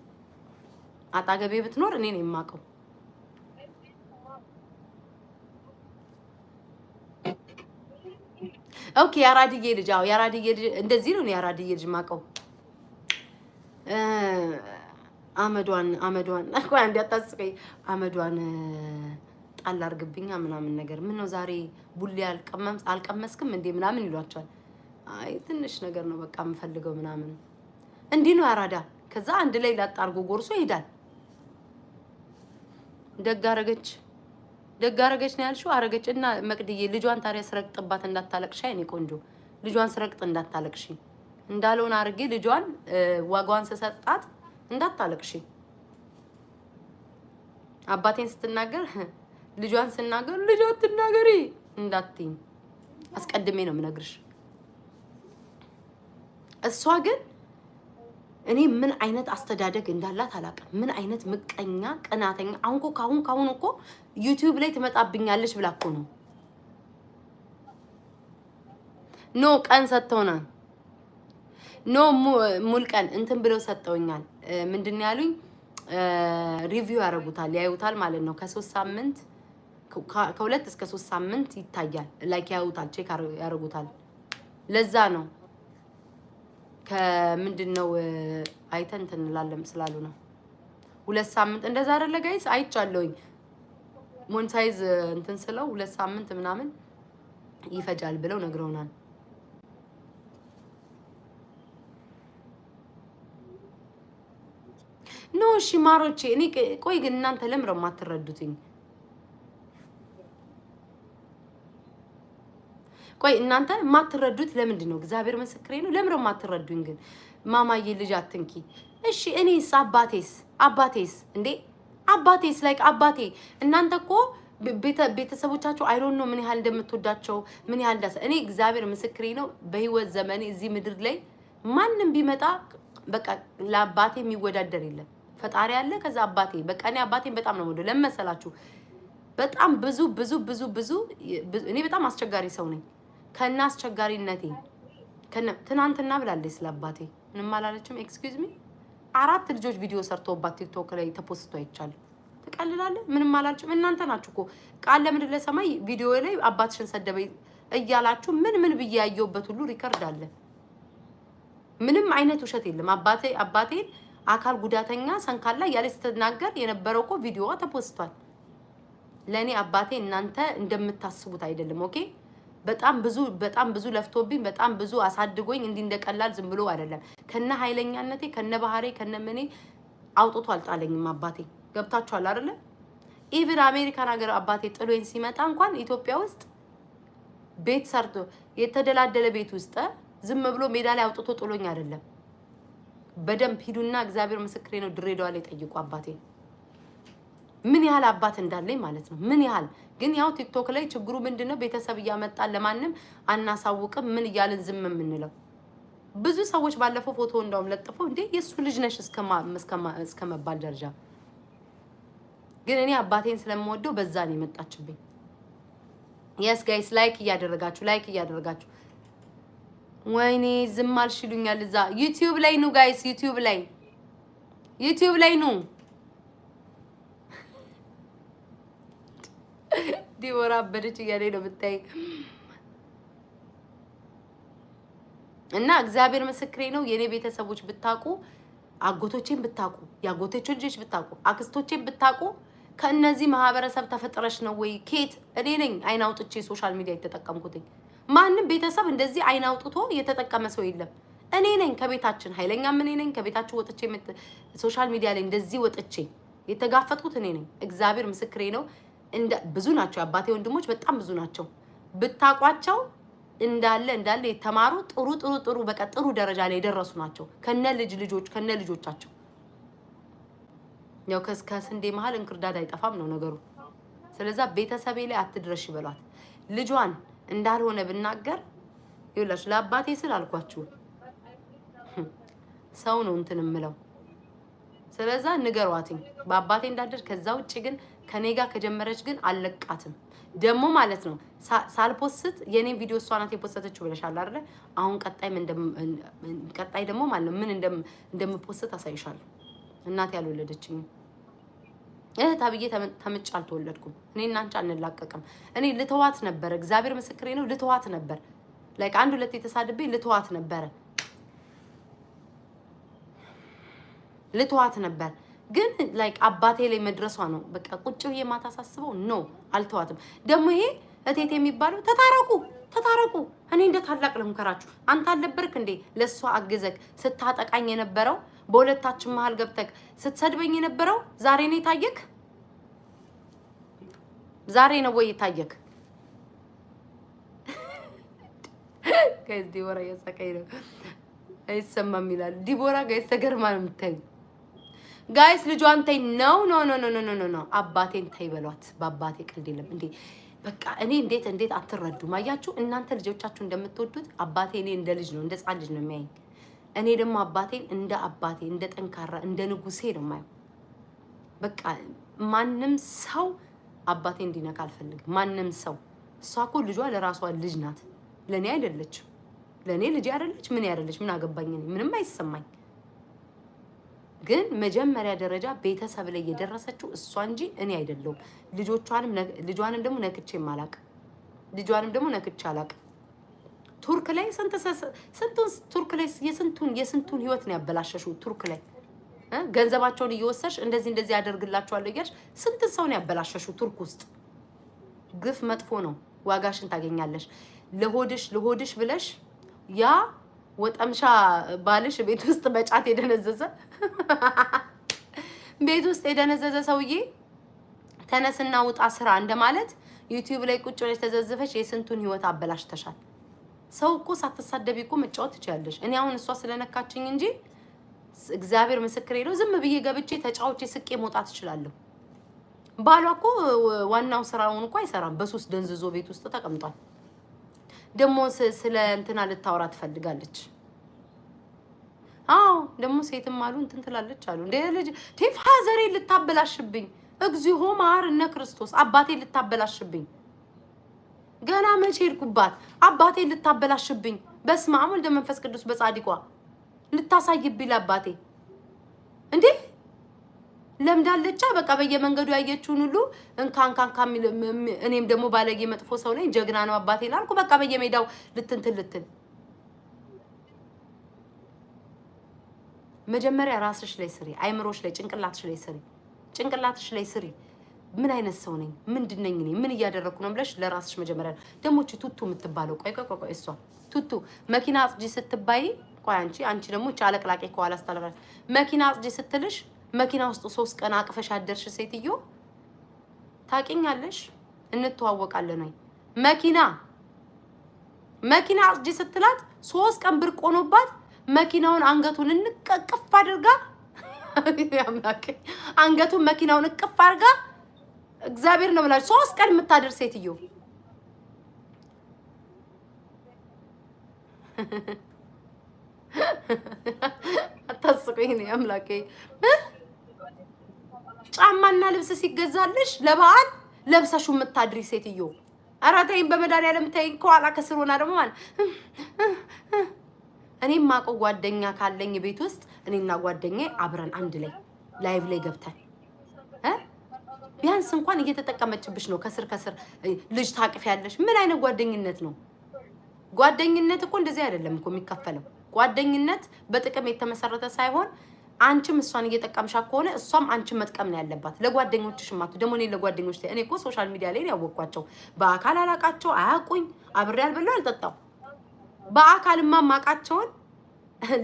አጠገቤ ብትኖር እኔ ነኝ የማውቀው። ኦኬ ያራድዬ ልጅ ያራድዬ ልጅ እንደዚህ ነው። ያራድዬ ልጅ የማውቀው አመዷን እኮ አንዴ አታስቀኝ። አመዷን ጣል አድርግብኛ ምናምን ነገር ምን ነው ዛሬ ቡሌ አልቀመስክም እንዴ ምናምን ይሏቸዋል። አይ ትንሽ ነገር ነው በቃ የምፈልገው ምናምን እንዲህ ነው ያራዳ። ከዛ አንድ ላይ ላጣርጎ ጎርሶ ይሄዳል። ደግ አረገች ነው ያልሽው። አረገች እና መቅድዬ ልጇን ታዲያ ስረቅጥባት እንዳታለቅሽ። አይኔ ቆንጆ ልጇን ስረቅጥ እንዳታለቅሽ እንዳልሆነ አርጌ ልጇን ዋጋዋን ስሰጣት እንዳታለቅሽ። አባቴን ስትናገር ልጇን ስናገር ልጇ ትናገሪ እንዳትኝ አስቀድሜ ነው የምነግርሽ። እሷ ግን እኔ ምን አይነት አስተዳደግ እንዳላት አላውቅም። ምን አይነት ምቀኛ ቅናተኛ። አሁን እኮ ካሁን እኮ ዩቲዩብ ላይ ትመጣብኛለች ብላ እኮ ነው። ኖ ቀን ሰጥተውና ኖ ሙሉ ቀን እንትን ብለው ሰጠውኛል። ምንድን ያሉኝ ሪቪው ያደርጉታል ያዩታል ማለት ነው። ከ3 ሳምንት ከ2 እስከ 3 ሳምንት ይታያል። ላይክ ያዩታል ቼክ ያደርጉታል። ለዛ ነው ከምንድነው አይተን እንላለን ስላሉ ነው። 2 ሳምንት እንደዛ አይደለ ጋይስ? አይቻለሁኝ ሞኔታይዝ እንትን ስለው 2 ሳምንት ምናምን ይፈጃል ብለው ነግረውናል። ኖ እሺ ማሮቼ፣ እኔ ቆይ ግን እናንተ ለምን የማትረዱትኝ? ቆይ እናንተ የማትረዱት ለምንድን ነው? እግዚአብሔር ምስክሬ ነው። ለምን የማትረዱኝ ግን? ማማዬ ልጅ አትንኪ። እሺ እኔስ አባቴስ እንዴ አባቴስ ላይክ አባቴ እናንተ እኮ ቤተሰቦቻቸው አይ ዶንት ኖ ምን ያህል እንደምትወዳቸው ምን ያህል እኔ እግዚአብሔር ምስክሬ ነው። በህይወት ዘመኔ እዚህ ምድር ላይ ማንም ቢመጣ በቃ ለአባቴ የሚወዳደር የለም። ፈጣሪ አለ፣ ከዛ አባቴ በቃ እኔ አባቴን በጣም ነው ወደ ለመሰላችሁ በጣም ብዙ እኔ በጣም አስቸጋሪ ሰው ነኝ። ከና አስቸጋሪነቴ ትናንትና ብላለች ስለ አባቴ ምንም አላለችም። ኤክስኪውዝ ሚ 4 ልጆች ቪዲዮ ሰርተውባት ቲክቶክ ላይ ተፖስቶ አይቻለሁ። ትቀልላለህ? ምንም አላለችም። እናንተ ናችሁ እኮ ቃል ለምድር ለሰማይ ቪዲዮ ላይ አባትሽን ሰደበኝ እያላችሁ ምን ብዬ ያየሁበት ሁሉ ሪከርድ አለ። ምንም አይነት ውሸት የለም። አባቴን አካል ጉዳተኛ ሰንካላ ያለች ስትናገር የነበረው እኮ ቪዲዮ ተፖስቷል። ለኔ አባቴ እናንተ እንደምታስቡት አይደለም። ኦኬ በጣም ብዙ ለፍቶብኝ በጣም ብዙ አሳድጎኝ እንዲህ እንደቀላል ዝም ብሎ አይደለም። ከነ ኃይለኛነቴ ከነ ባህሬ ከነ ምኔ አውጥቶ አልጣለኝም አባቴ። ገብታችኋል አይደለ? ኢቭን አሜሪካን ሀገር አባቴ ጥሎኝ ሲመጣ እንኳን ኢትዮጵያ ውስጥ ቤት ሰርቶ የተደላደለ ቤት ውስጥ ዝም ብሎ ሜዳ ላይ አውጥቶ ጥሎኝ አይደለም። በደንብ ሂዱና እግዚአብሔር ምስክሬ ነው ድሬዳዋ ላይ ጠይቁ አባቴ ምን ያህል አባት እንዳለኝ ማለት ነው። ምን ያህል ግን ያው ቲክቶክ ላይ ችግሩ ምንድነው? ቤተሰብ እያመጣን ለማንም አናሳውቅም። ምን እያልን ዝም የምንለው ብዙ ሰዎች ባለፈው ፎቶ እንዳውም ለጥፈው እንዴ የሱ ልጅ ነሽ እስከመባል ደረጃ። ግን እኔ አባቴን ስለምወደው በዛ ነው የመጣችብኝ። የስ ጋይስ ላይክ እያደረጋችሁ ወይኔ ዝም አልሽሉኛል። እዛ ዩቲዩብ ላይ ነው ጋይስ፣ ዩቲዩብ ላይ ነው። ዲቦራ አበደች እያለኝ ነው ብታይ። እና እግዚአብሔር ምስክሬ ነው የኔ ቤተሰቦች ብታቁ፣ አጎቶቼን ብታቁ፣ የአጎቶቼ ልጆች ብታቁ፣ አክስቶቼን ብታቁ ከእነዚህ ማህበረሰብ ተፈጥረሽ ነው ወይ? ኬት እኔ ነኝ አይን አውጥቼ ሶሻል ሚዲያ የተጠቀምኩትኝ። ማንም ቤተሰብ እንደዚህ አይን አውጥቶ የተጠቀመ ሰው የለም። እኔ ነኝ ከቤታችን ኃይለኛም እኔ ነኝ ከቤታችሁ ወጥቼ ሶሻል ሚዲያ ላይ እንደዚህ ወጥቼ የተጋፈጥኩት እኔ ነኝ። እግዚአብሔር ምስክሬ ነው። ብዙ ናቸው አባቴ ወንድሞች በጣም ብዙ ናቸው። ብታቋቸው እንዳለ የተማሩ ጥሩ በቃ ጥሩ ደረጃ ላይ የደረሱ ናቸው። ከነ ልጆቻቸው ያው ከስንዴ መሀል እንክርዳድ አይጠፋም ነው ነገሩ። ስለዛ ቤተሰቤ ላይ አትድረሽ ይበሏት። ልጇን እንዳልሆነ ብናገር ይኸውላችሁ ለአባቴ ስል አልኳችሁ ሰው ነው እንትን እምለው። ስለዛ ንገሯትኝ በአባቴ እንዳደር። ከዛ ውጪ ግን ከኔ ጋር ከጀመረች ግን አልለቃትም። ደግሞ ማለት ነው ሳልፖስት የኔ ቪዲዮ እሷ ናት የፖስተችው ብለሻል አይደል? አሁን ቀጣይ ደግሞ ማለት ነው ምን እንደምፖስት አሳይሻለሁ። እናቴ ያልወለደችኝ እህት አብዬ ተምጭ አልተወለድኩም። እኔ እና አንቺ አንላቀቅም። እኔ ልተዋት ነበር፣ እግዚአብሔር ምስክሬ ነው ልተዋት ነበር። ላይክ 1-2 የተሳድቤ ልተዋት ነበር ግን ላይክ አባቴ ላይ መድረሷ ነው በቃ ቁጭ ብዬ ማታሳስበው ነው። አልተዋትም። ደግሞ ይሄ እቴት የሚባለው ተታረቁ። እኔ እንደ ታላቅ ለምከራችሁ። አንተ አልነበርክ እንዴ ለሷ አግዘክ ስታጠቃኝ የነበረው? በሁለታችን መሃል ገብተክ ስትሰድበኝ የነበረው? ዛሬ ነው የታየክ? ዛሬ ነው ወይ የታየክ? ጋይስ ዲቦራ ያሳቀኝ ነው አይሰማም ይላል። ዲቦራ ጋይስ ተገርማ ነው የምታይ። ጋይስ ልጇን ተይ ኖ አባቴን ተይ በሏት። በአባቴ ቀልድ የለም እንዴ በቃ እኔ እንዴት አትረዱም? አያችሁ እናንተ ልጆቻችሁ እንደምትወዱት አባቴ እኔ እንደ ልጅ ነው እንደ ሕፃን ልጅ ነው የሚያየኝ። እኔ ደግሞ አባቴን እንደ አባቴ እንደ ጠንካራ እንደ ንጉሴ ነው የማየው። በቃ ማንም ሰው አባቴ እንዲነካ አልፈልግም። ማንም ሰው እሷ እኮ ልጇ ለራሷ ልጅ ናት፣ ለእኔ አይደለችም። ለእኔ ልጅ አይደለች ምን ያደለች ምን አገባኝ? ምንም አይሰማኝ። ግን መጀመሪያ ደረጃ ቤተሰብ ላይ የደረሰችው እሷ እንጂ እኔ አይደለሁም። ልጇንም ደግሞ ነክቼ ማላቅ ልጇንም ደግሞ ነክቼ አላቅ። ቱርክ ላይ ስንቱን ቱርክ ላይ የስንቱን ህይወት ነው ያበላሸሽው። ቱርክ ላይ ገንዘባቸውን እየወሰድሽ እንደዚህ ያደርግላቸዋለሁ እያልሽ ስንት ሰው ነው ያበላሸሽው ቱርክ ውስጥ። ግፍ መጥፎ ነው፣ ዋጋሽን ታገኛለሽ። ለሆድሽ ብለሽ ያ ወጠምሻ ባልሽ ቤት ውስጥ በጫት የደነዘዘ ሰውዬ ተነስና ውጣ ስራ እንደማለት ዩቲዩብ ላይ ቁጭ ብለሽ ተዘዝፈሽ የስንቱን ህይወት አበላሽተሻል። ሰው እኮ ሳትሳደቢ እኮ መጫወት ትችያለሽ። እኔ አሁን እሷ ስለነካችኝ እንጂ እግዚአብሔር ምስክሬ ነው፣ ዝም ብዬ ገብቼ ተጫውቼ ስቄ መውጣት እችላለሁ። ባሏ እኮ ዋናው ስራውን እኮ አይሰራም፣ በሱስ ደንዝዞ ቤት ውስጥ ተቀምጧል። ደግሞ ስለ እንትና ልታወራ ትፈልጋለች። አዎ ደግሞ ሴትም አሉ እንትን ትላለች አሉ። እንደ ልጅ ፋዘሬ ልታበላሽብኝ፣ እግዚኦ መሐረነ ክርስቶስ፣ አባቴ ልታበላሽብኝ። ገና መቼ ሄድኩባት? አባቴ ልታበላሽብኝ። በስመ አብ ወልደ መንፈስ ቅዱስ በጻድቋ ልታሳይብኝ ለአባቴ እንዴ ለምዳለቻ። በቃ በየመንገዱ ያየችውን ሁሉ እንካንካንካ። እኔም ደግሞ ባለጌ መጥፎ ሰው ነኝ፣ ጀግና ነው አባቴ ላልኩ በቃ በየሜዳው ልትን። መጀመሪያ ራስሽ ላይ ስሪ፣ አይምሮሽ ላይ ጭንቅላትሽ ላይ ስሪ። ምን አይነት ሰው ነኝ? ምንድነኝ? እኔ ምን እያደረኩ ነው ብለሽ ለራስሽ መጀመሪያ። ደግሞ እቺ ቱቱ የምትባለው ቆይ እሷ ቱቱ መኪና አጽጂ ስትባይ ቆይ አንቺ ደግሞ እቺ አለቅላቄ ከኋላ አስተላልፋ መኪና አጽጂ ስትልሽ መኪና ውስጥ 3 ቀን አቅፈሽ አደርሽ ሴትዮ ታውቂኛለሽ? እንተዋወቃለን ወይ? መኪና አጽጂ ስትላት 3 ቀን ብርቅ ሆኖባት መኪናውን አንገቱን እንቀቅፍ አድርጋ ያምላክ አንገቱን መኪናውን እቅፍ አድርጋ እግዚአብሔር ነው ብላሽ 3 ቀን የምታደር ሴትዮ አታስቆኝ ነው ያምላክ። ጫማና ልብስ ሲገዛልሽ ለበዓል ለብሰሽው የምታድሪ ሴትዮ፣ ኧረ ተይኝ በመድኃኒዓለም ተይኝ። ከኋላ ከስር ሆና ደግሞ ማለት እኔም ማቆ ጓደኛ ካለኝ ቤት ውስጥ እኔና ጓደኛዬ አብረን አንድ ላይ ላይቭ ላይ ገብተን ቢያንስ እንኳን እየተጠቀመችብሽ ነው። ከስር ልጅ ታቅፊያለሽ። ምን አይነት ጓደኝነት ነው? ጓደኝነት እኮ እንደዚህ አይደለም እኮ የሚከፈለው። ጓደኝነት በጥቅም የተመሰረተ ሳይሆን አንቺም እሷን እየጠቀምሻ ከሆነ እሷም አንቺን መጥቀም ነው ያለባት። ለጓደኞችሽ ማቱ ደግሞ እኔ ለጓደኞች እኔ እኮ ሶሻል ሚዲያ ላይ ያወቅኳቸው በአካል አላቃቸው አያውቁኝ፣ አብሬ አልበላው አልጠጣው። በአካልማ ማቃቸውን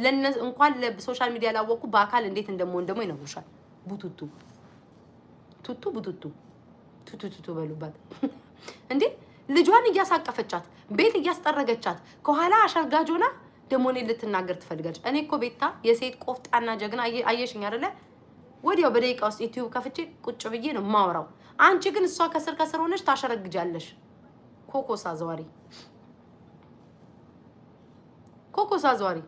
ለነሱ እንኳን ለሶሻል ሚዲያ ላወቁ በአካል እንዴት እንደምሆን ደግሞ ይነግሩሻል። ቱቱ በሉባት እንዴ! ልጇን እያሳቀፈቻት ቤት እያስጠረገቻት ከኋላ አሸርጋጆና ደግሞ እኔ ልትናገር ትፈልጋለች። እኔ እኮ ቤታ የሴት ቆፍጣና ጀግና አየሽኝ አይደለ? ወዲያው በደቂቃ ውስጥ ዩቲዩብ ከፍቼ ቁጭ ብዬ ነው ማወራው። አንቺ ግን እሷ ከስር ሆነሽ ታሸረግጃለሽ። ኮኮስ አዘዋሪ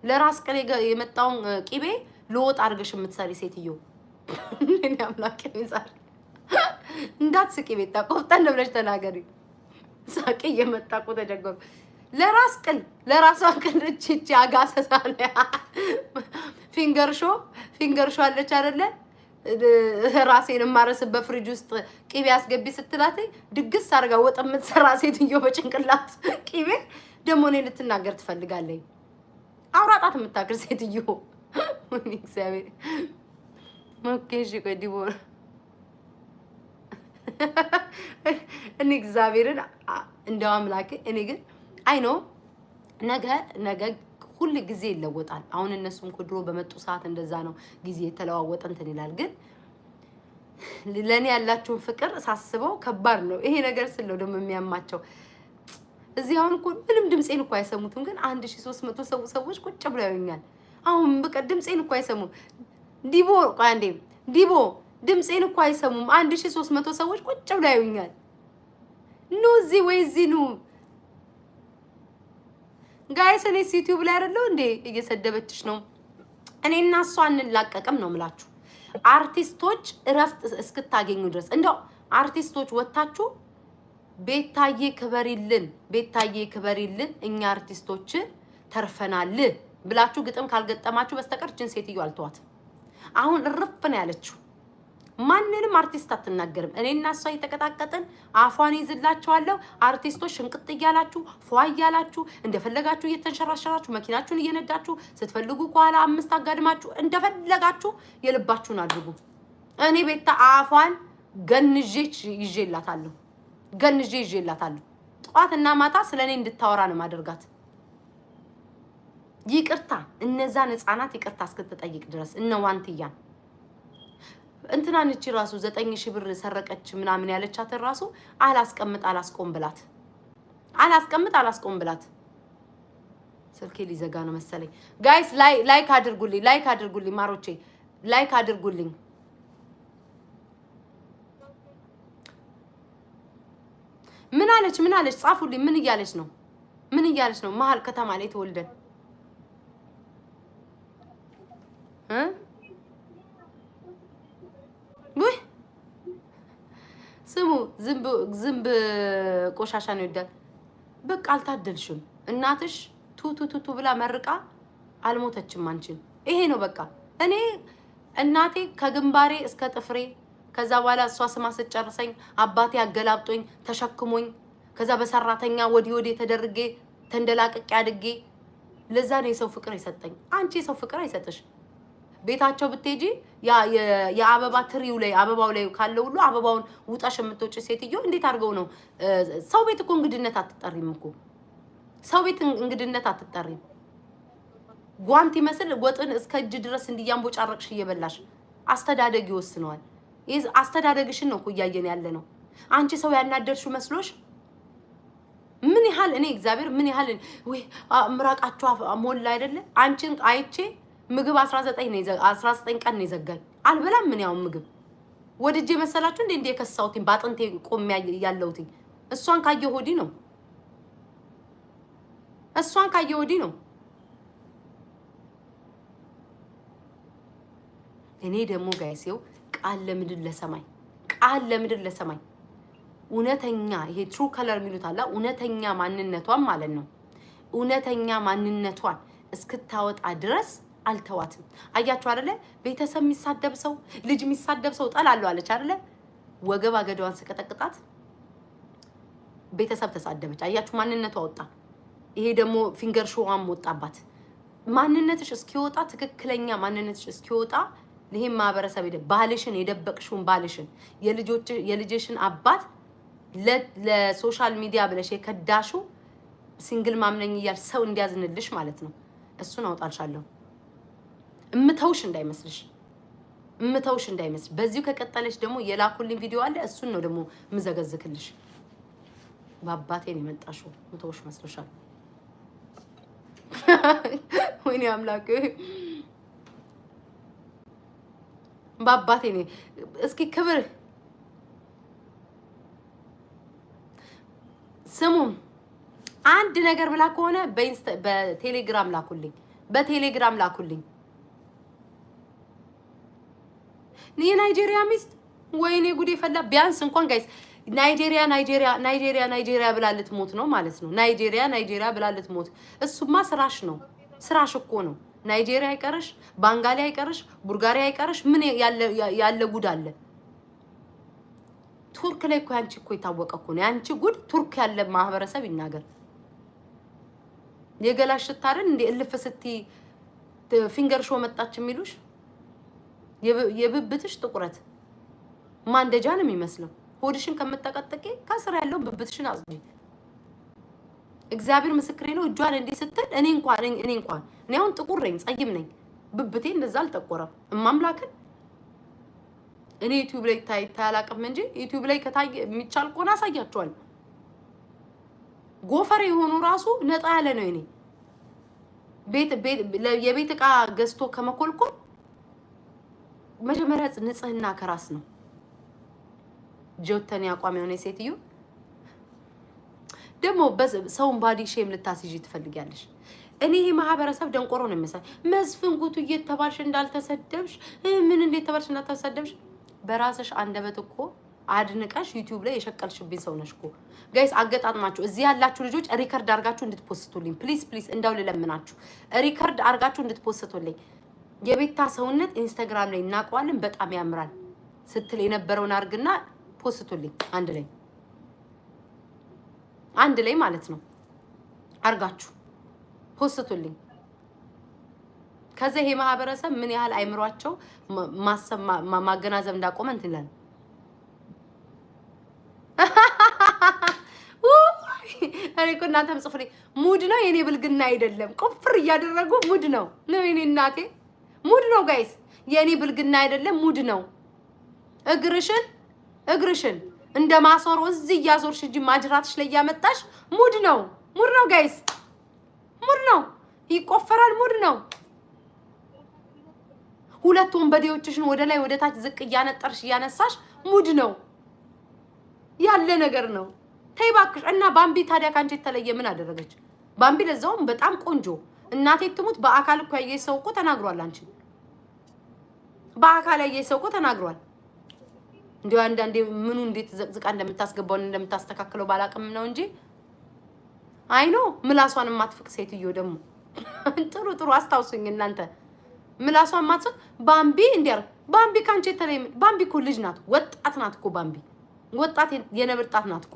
ለራስ ቀን የመጣውን ቂቤ ለወጥ አድርገሽ የምትሰሪ ሴትዮ እኔ አምላኬ ዛሬ እንዳትስቂ ቤታ፣ ቆፍጠን ብለሽ ተናገሪ። ሳቂ እየመጣ እኮ ተጀገሩ። ለራሷ ቀን እቺ አጋሰሳለ ፊንገር ሾ አለች አይደለ? ራሴን ማረስበት ፍሪጅ ውስጥ ቂቤ አስገቢ ስትላት ድግስ አድርጋ ወጥ የምትሰራ ሴትዮ በጭንቅላት ቂቤ ደግሞ እኔ ልትናገር ትፈልጋለች። አውራጣት የምታክር ሴትዮ እግዚአብሔር ሞኬሽ ቆይ ዲቦራ እኔ እግዚአብሔርን እንደው አምላኬ እኔ ግን አይ ኖ ነገ ሁሉ ጊዜ ይለወጣል። አሁን እነሱም ድሮ በመጡ ሰዓት እንደዛ ነው፣ ጊዜ የተለዋወጠ እንትን ይላል። ግን ለኔ ያላችሁን ፍቅር ሳስበው ከባድ ነው ይሄ ነገር ስለው ደግሞ የሚያማቸው እዚህ አሁን እኮ ምንም ድምጼን እኮ አይሰሙትም። ግን 1300 ሰዎች ቁጭ ብለው ያዩኛል። አሁን በቃ ድምጼን እኮ አይሰሙም። ዲቦ ድምጼን እኮ አይሰሙም። 1300 ሰዎች ቁጭ ብለው ያዩኛል። ኑ እዚህ ወይ እዚህ ኑ ጋይስ እኔ ዩቲዩብ ላይ አይደለሁ እንዴ እየሰደበችሽ ነው። እኔና እሷ እንላቀቅም ነው የምላችሁ። አርቲስቶች እረፍት እስክታገኙ ድረስ እንደው አርቲስቶች ወታችሁ ቤታዬ ክበሪልን፣ ቤታዬ ክበሪልን፣ እኛ አርቲስቶች ተርፈናል ብላችሁ ግጥም ካልገጠማችሁ በስተቀር እችን ሴትዮ አልተዋትም። አሁን እርፍ ነው ያለችው። ማንንም አርቲስት አትናገርም። እኔና እሷ እየተቀጣቀጥን አፏን ይዝላችኋለሁ። አርቲስቶች ሽንቅጥ እያላችሁ ፏ እያላችሁ እንደፈለጋችሁ እየተንሸራሸራችሁ መኪናችሁን እየነዳችሁ ስትፈልጉ ከኋላ 5 አጋድማችሁ እንደፈለጋችሁ የልባችሁን አድርጉ። እኔ ቤታ አፏን ገንዤ ይዤላታለሁ፣ ገንዤ ይዤላታለሁ። ጠዋትና ማታ ስለኔ እንድታወራ ነው ማደርጋት። ይቅርታ እነዛን ህፃናት ይቅርታ እስክትጠይቅ ድረስ እነ ዋንትያን እንትናን እቺ ራሱ 9000 ብር ሰረቀች ምናምን ያለቻት ራሱ አላስቀምጥ አላስቆም ብላት፣ አላስቀምጥ አላስቆም ብላት። ስልኬ ሊዘጋ ነው መሰለኝ። ጋይስ ላይክ አድርጉልኝ፣ ላይክ አድርጉልኝ ማሮቼ፣ ላይክ አድርጉልኝ። ምን አለች ምን አለች? ጻፉልኝ። ምን እያለች ነው? ምን እያለች ነው? መሀል ከተማ ላይ ተወልደን ወይ ስሙ ዝንብ ቆሻሻ ነው ይወዳል። በቃ አልታደልሽም። እናትሽ ቱ ብላ መርቃ አልሞተችም አንቺን። ይሄ ነው በቃ። እኔ እናቴ ከግንባሬ እስከ ጥፍሬ ከዛ በኋላ እሷ ስማ ስትጨርሰኝ አባቴ አገላብጦኝ ተሸክሞኝ ከዛ በሰራተኛ ወዲ ተደርጌ ተንደላቅቄ አድጌ ለዛ ነው የሰው ፍቅር የሰጠኝ። አንቺ የሰው ፍቅር አይሰጥሽ። ቤታቸው ብትሄጂ የአበባ ትሪው ላይ አበባው ላይ ካለው ሁሉ አበባውን ውጣሽ የምትወጪ ሴትዮ እንዴት አድርገው ነው? ሰው ቤት እኮ እንግድነት አትጠሪም እኮ። ሰው ቤት እንግድነት አትጠሪም። ጓንት ይመስል ወጥን እስከ እጅ ድረስ እንዲያንቦጫረቅሽ እየበላሽ አስተዳደግ ይወስነዋል። አስተዳደግሽን ነው እኮ እያየን ያለ ነው። አንቺ ሰው ያናደርሽው መስሎሽ ምን ያህል እኔ እግዚአብሔር ምን ያህል ወይ ምራቃችሁ ሞላ አይደለ? አንቺን አይቼ ምግብ 19 ቀን ነው የዘጋኝ። አልበላም ምን ያው ምግብ ወድጄ መሰላችሁ እንዴ የከሳውትኝ ባጥንቴ ቆም ያለውትኝ እሷን ካየ ሆዲ ነው። እሷን ካየ ሆዲ ነው። እኔ ደግሞ ጋይሴው ቃል ለምድር ለሰማይ ቃል ለምድር ለሰማይ እውነተኛ ይሄ ትሩ ከለር የሚሉት አላ እውነተኛ ማንነቷን ማለት ነው። እውነተኛ ማንነቷን እስክታወጣ ድረስ አልተዋትም። አያችሁ አይደለ? ቤተሰብ የሚሳደብ ሰው ልጅ የሚሳደብ ሰው ጠላለሁ አለች አይደለ? ወገብ አገዳዋን ስቀጠቅጣት ቤተሰብ ተሳደበች። አያችሁ ማንነቷ ወጣ። ይሄ ደግሞ ፊንገር ሾዋም ወጣባት። ማንነትሽ እስኪወጣ ትክክለኛ ማንነትሽ እስኪወጣ ይሄን ማህበረሰብ ባልሽን የደበቅሽውን ባልሽን የልጅሽን አባት ለሶሻል ሚዲያ ብለሽ የከዳሹ ሲንግል ማምነኝ እያል ሰው እንዲያዝንልሽ ማለት ነው። እሱን አውጣልሻለሁ። እምተውሽ እንዳይመስልሽ፣ እምተውሽ እንዳይመስል። በዚሁ ከቀጠለሽ ደግሞ የላኩልኝ ቪዲዮ አለ። እሱን ነው ደግሞ ምዘገዝክልሽ። ባባቴን የመጣሽው እምተውሽ መስሎሻል? ወይኔ አምላክ ባባቴ ነው። እስኪ ክብር ስሙ። አንድ ነገር ብላ ከሆነ በቴሌግራም ላኩልኝ፣ በቴሌግራም ላኩልኝ። የናይጄሪያ ሚስት ወይኔ ጉዴ ፈላ። ቢያንስ እንኳን ጋይስ ናይጄሪያ ብላ ልትሞት ነው ማለት ነው። ናይጄሪያ ብላ ልትሞት። እሱማ ስራሽ ነው፣ ስራሽ እኮ ነው። ናይጄሪያ አይቀርሽ፣ ባንጋሊ አይቀርሽ፣ ቡልጋሪያ አይቀርሽ። ምን ያለ ጉድ አለ? ቱርክ ላይ እኮ ያንቺ እኮ የታወቀ እኮ ነው። ያንቺ ጉድ ቱርክ ያለ ማህበረሰብ ይናገር። የገላሽ ሽታረን እንደ እልፍ ስትይ ፊንገር ሾ መጣች የሚሉሽ የብብትሽ ጥቁረት ማንደጃ ነው የሚመስለው። ሆድሽን ከምትጠቀጥቂ ከስር ያለው ብብትሽን አጽጂ። እግዚአብሔር ምስክሬ ነው። እጇን እንዲህ ስትል እኔ አሁን ጥቁር ነኝ፣ ጸይም ነኝ። ብብቴ እንደዛ አልጠቆረም። እማምላክን እኔ ዩቲዩብ ላይ ታያላቅም እንጂ ዩቲዩብ ላይ ከታይ የሚቻል ቆና አሳያቸዋል። ጎፈሬ የሆኑ ራሱ ነጣ ያለ ነው። እኔ የቤት ዕቃ ገዝቶ ከመኮልኮል መጀመሪያ ንጽህና ከራስ ነው። ጆተኒ አቋም የሆነ ሴትዮ ደግሞ ሰውን ባዲ ሼም ልታስይጂ ትፈልጊያለሽ። እኔ ይሄ ማህበረሰብ ደንቆሮ ነው የሚመስል መስፍን ጉቱ እየተባልሽ እንዳልተሰደብሽ ምን እንዴት ተባልሽ እንዳልተሰደብሽ በራስሽ አንደበት እኮ አድንቀሽ ዩቲዩብ ላይ የሸቀልሽብኝ ሰው ነሽ እኮ። ጋይስ አገጣጥማችሁ እዚህ ያላችሁ ልጆች ሪከርድ አርጋችሁ እንድትፖስቱልኝ ፕሊዝ ፕሊዝ፣ እንዳው ልለምናችሁ ሪከርድ አርጋችሁ እንድትፖስቱልኝ። የቤታ ሰውነት ኢንስታግራም ላይ እናቀዋለን በጣም ያምራል ስትል የነበረውን አርግና ፖስቱልኝ አንድ ላይ ማለት ነው አርጋችሁ ፖስቱልኝ። ከዛ ይሄ ማህበረሰብ ምን ያህል አይምሯቸው ማገናዘብ እንዳቆመ እንትን ይላል። እኔ እኮ እናንተም ጽፉልኝ። ሙድ ነው የኔ ብልግና አይደለም። ቁፍር እያደረጉ ሙድ ነው የኔ እናቴ ሙድ ነው ጋይስ፣ የኔ ብልግና አይደለም ሙድ ነው። እግርሽን እንደ ማሶሮ እዚህ እያዞርሽ እንጂ ማጅራትሽ ላይ ያመጣሽ ሙድ ነው ጋይስ፣ ሙድ ነው። ይቆፈራል ሙድ ነው። ሁለት ወንበዴዎችሽን ወደ ላይ ወደ ታች ዝቅ እያነጠርሽ እያነሳሽ ሙድ ነው ያለ ነገር ነው። ተይ እባክሽ። እና ባምቢ ታዲያ ካንቺ የተለየ ምን አደረገች? ባምቢ ለዛውም በጣም ቆንጆ እናቴ ትሙት በአካል እኮ ያየሽ ሰው እኮ ተናግሯል። አንቺ በአካል ያየሽ ሰው እኮ ተናግሯል። እንዲያው አንዳንዴ ምኑ እንዴት ዘቅዝቃ እንደምታስገባው እንደምታስተካክለው ባላቅም ነው እንጂ አይኖ ምላሷን ማትፍቅ ሴትዮ ደግሞ ጥሩ አስታውሱኝ እናንተ። ምላሷን ማትፍቅ ባምቢ እንዲያር ባምቢ ካንቺ የተለየ ባምቢ እኮ ልጅ ናት፣ ወጣት ናት እኮ ባምቢ ወጣት የነብርጣት ናት እኮ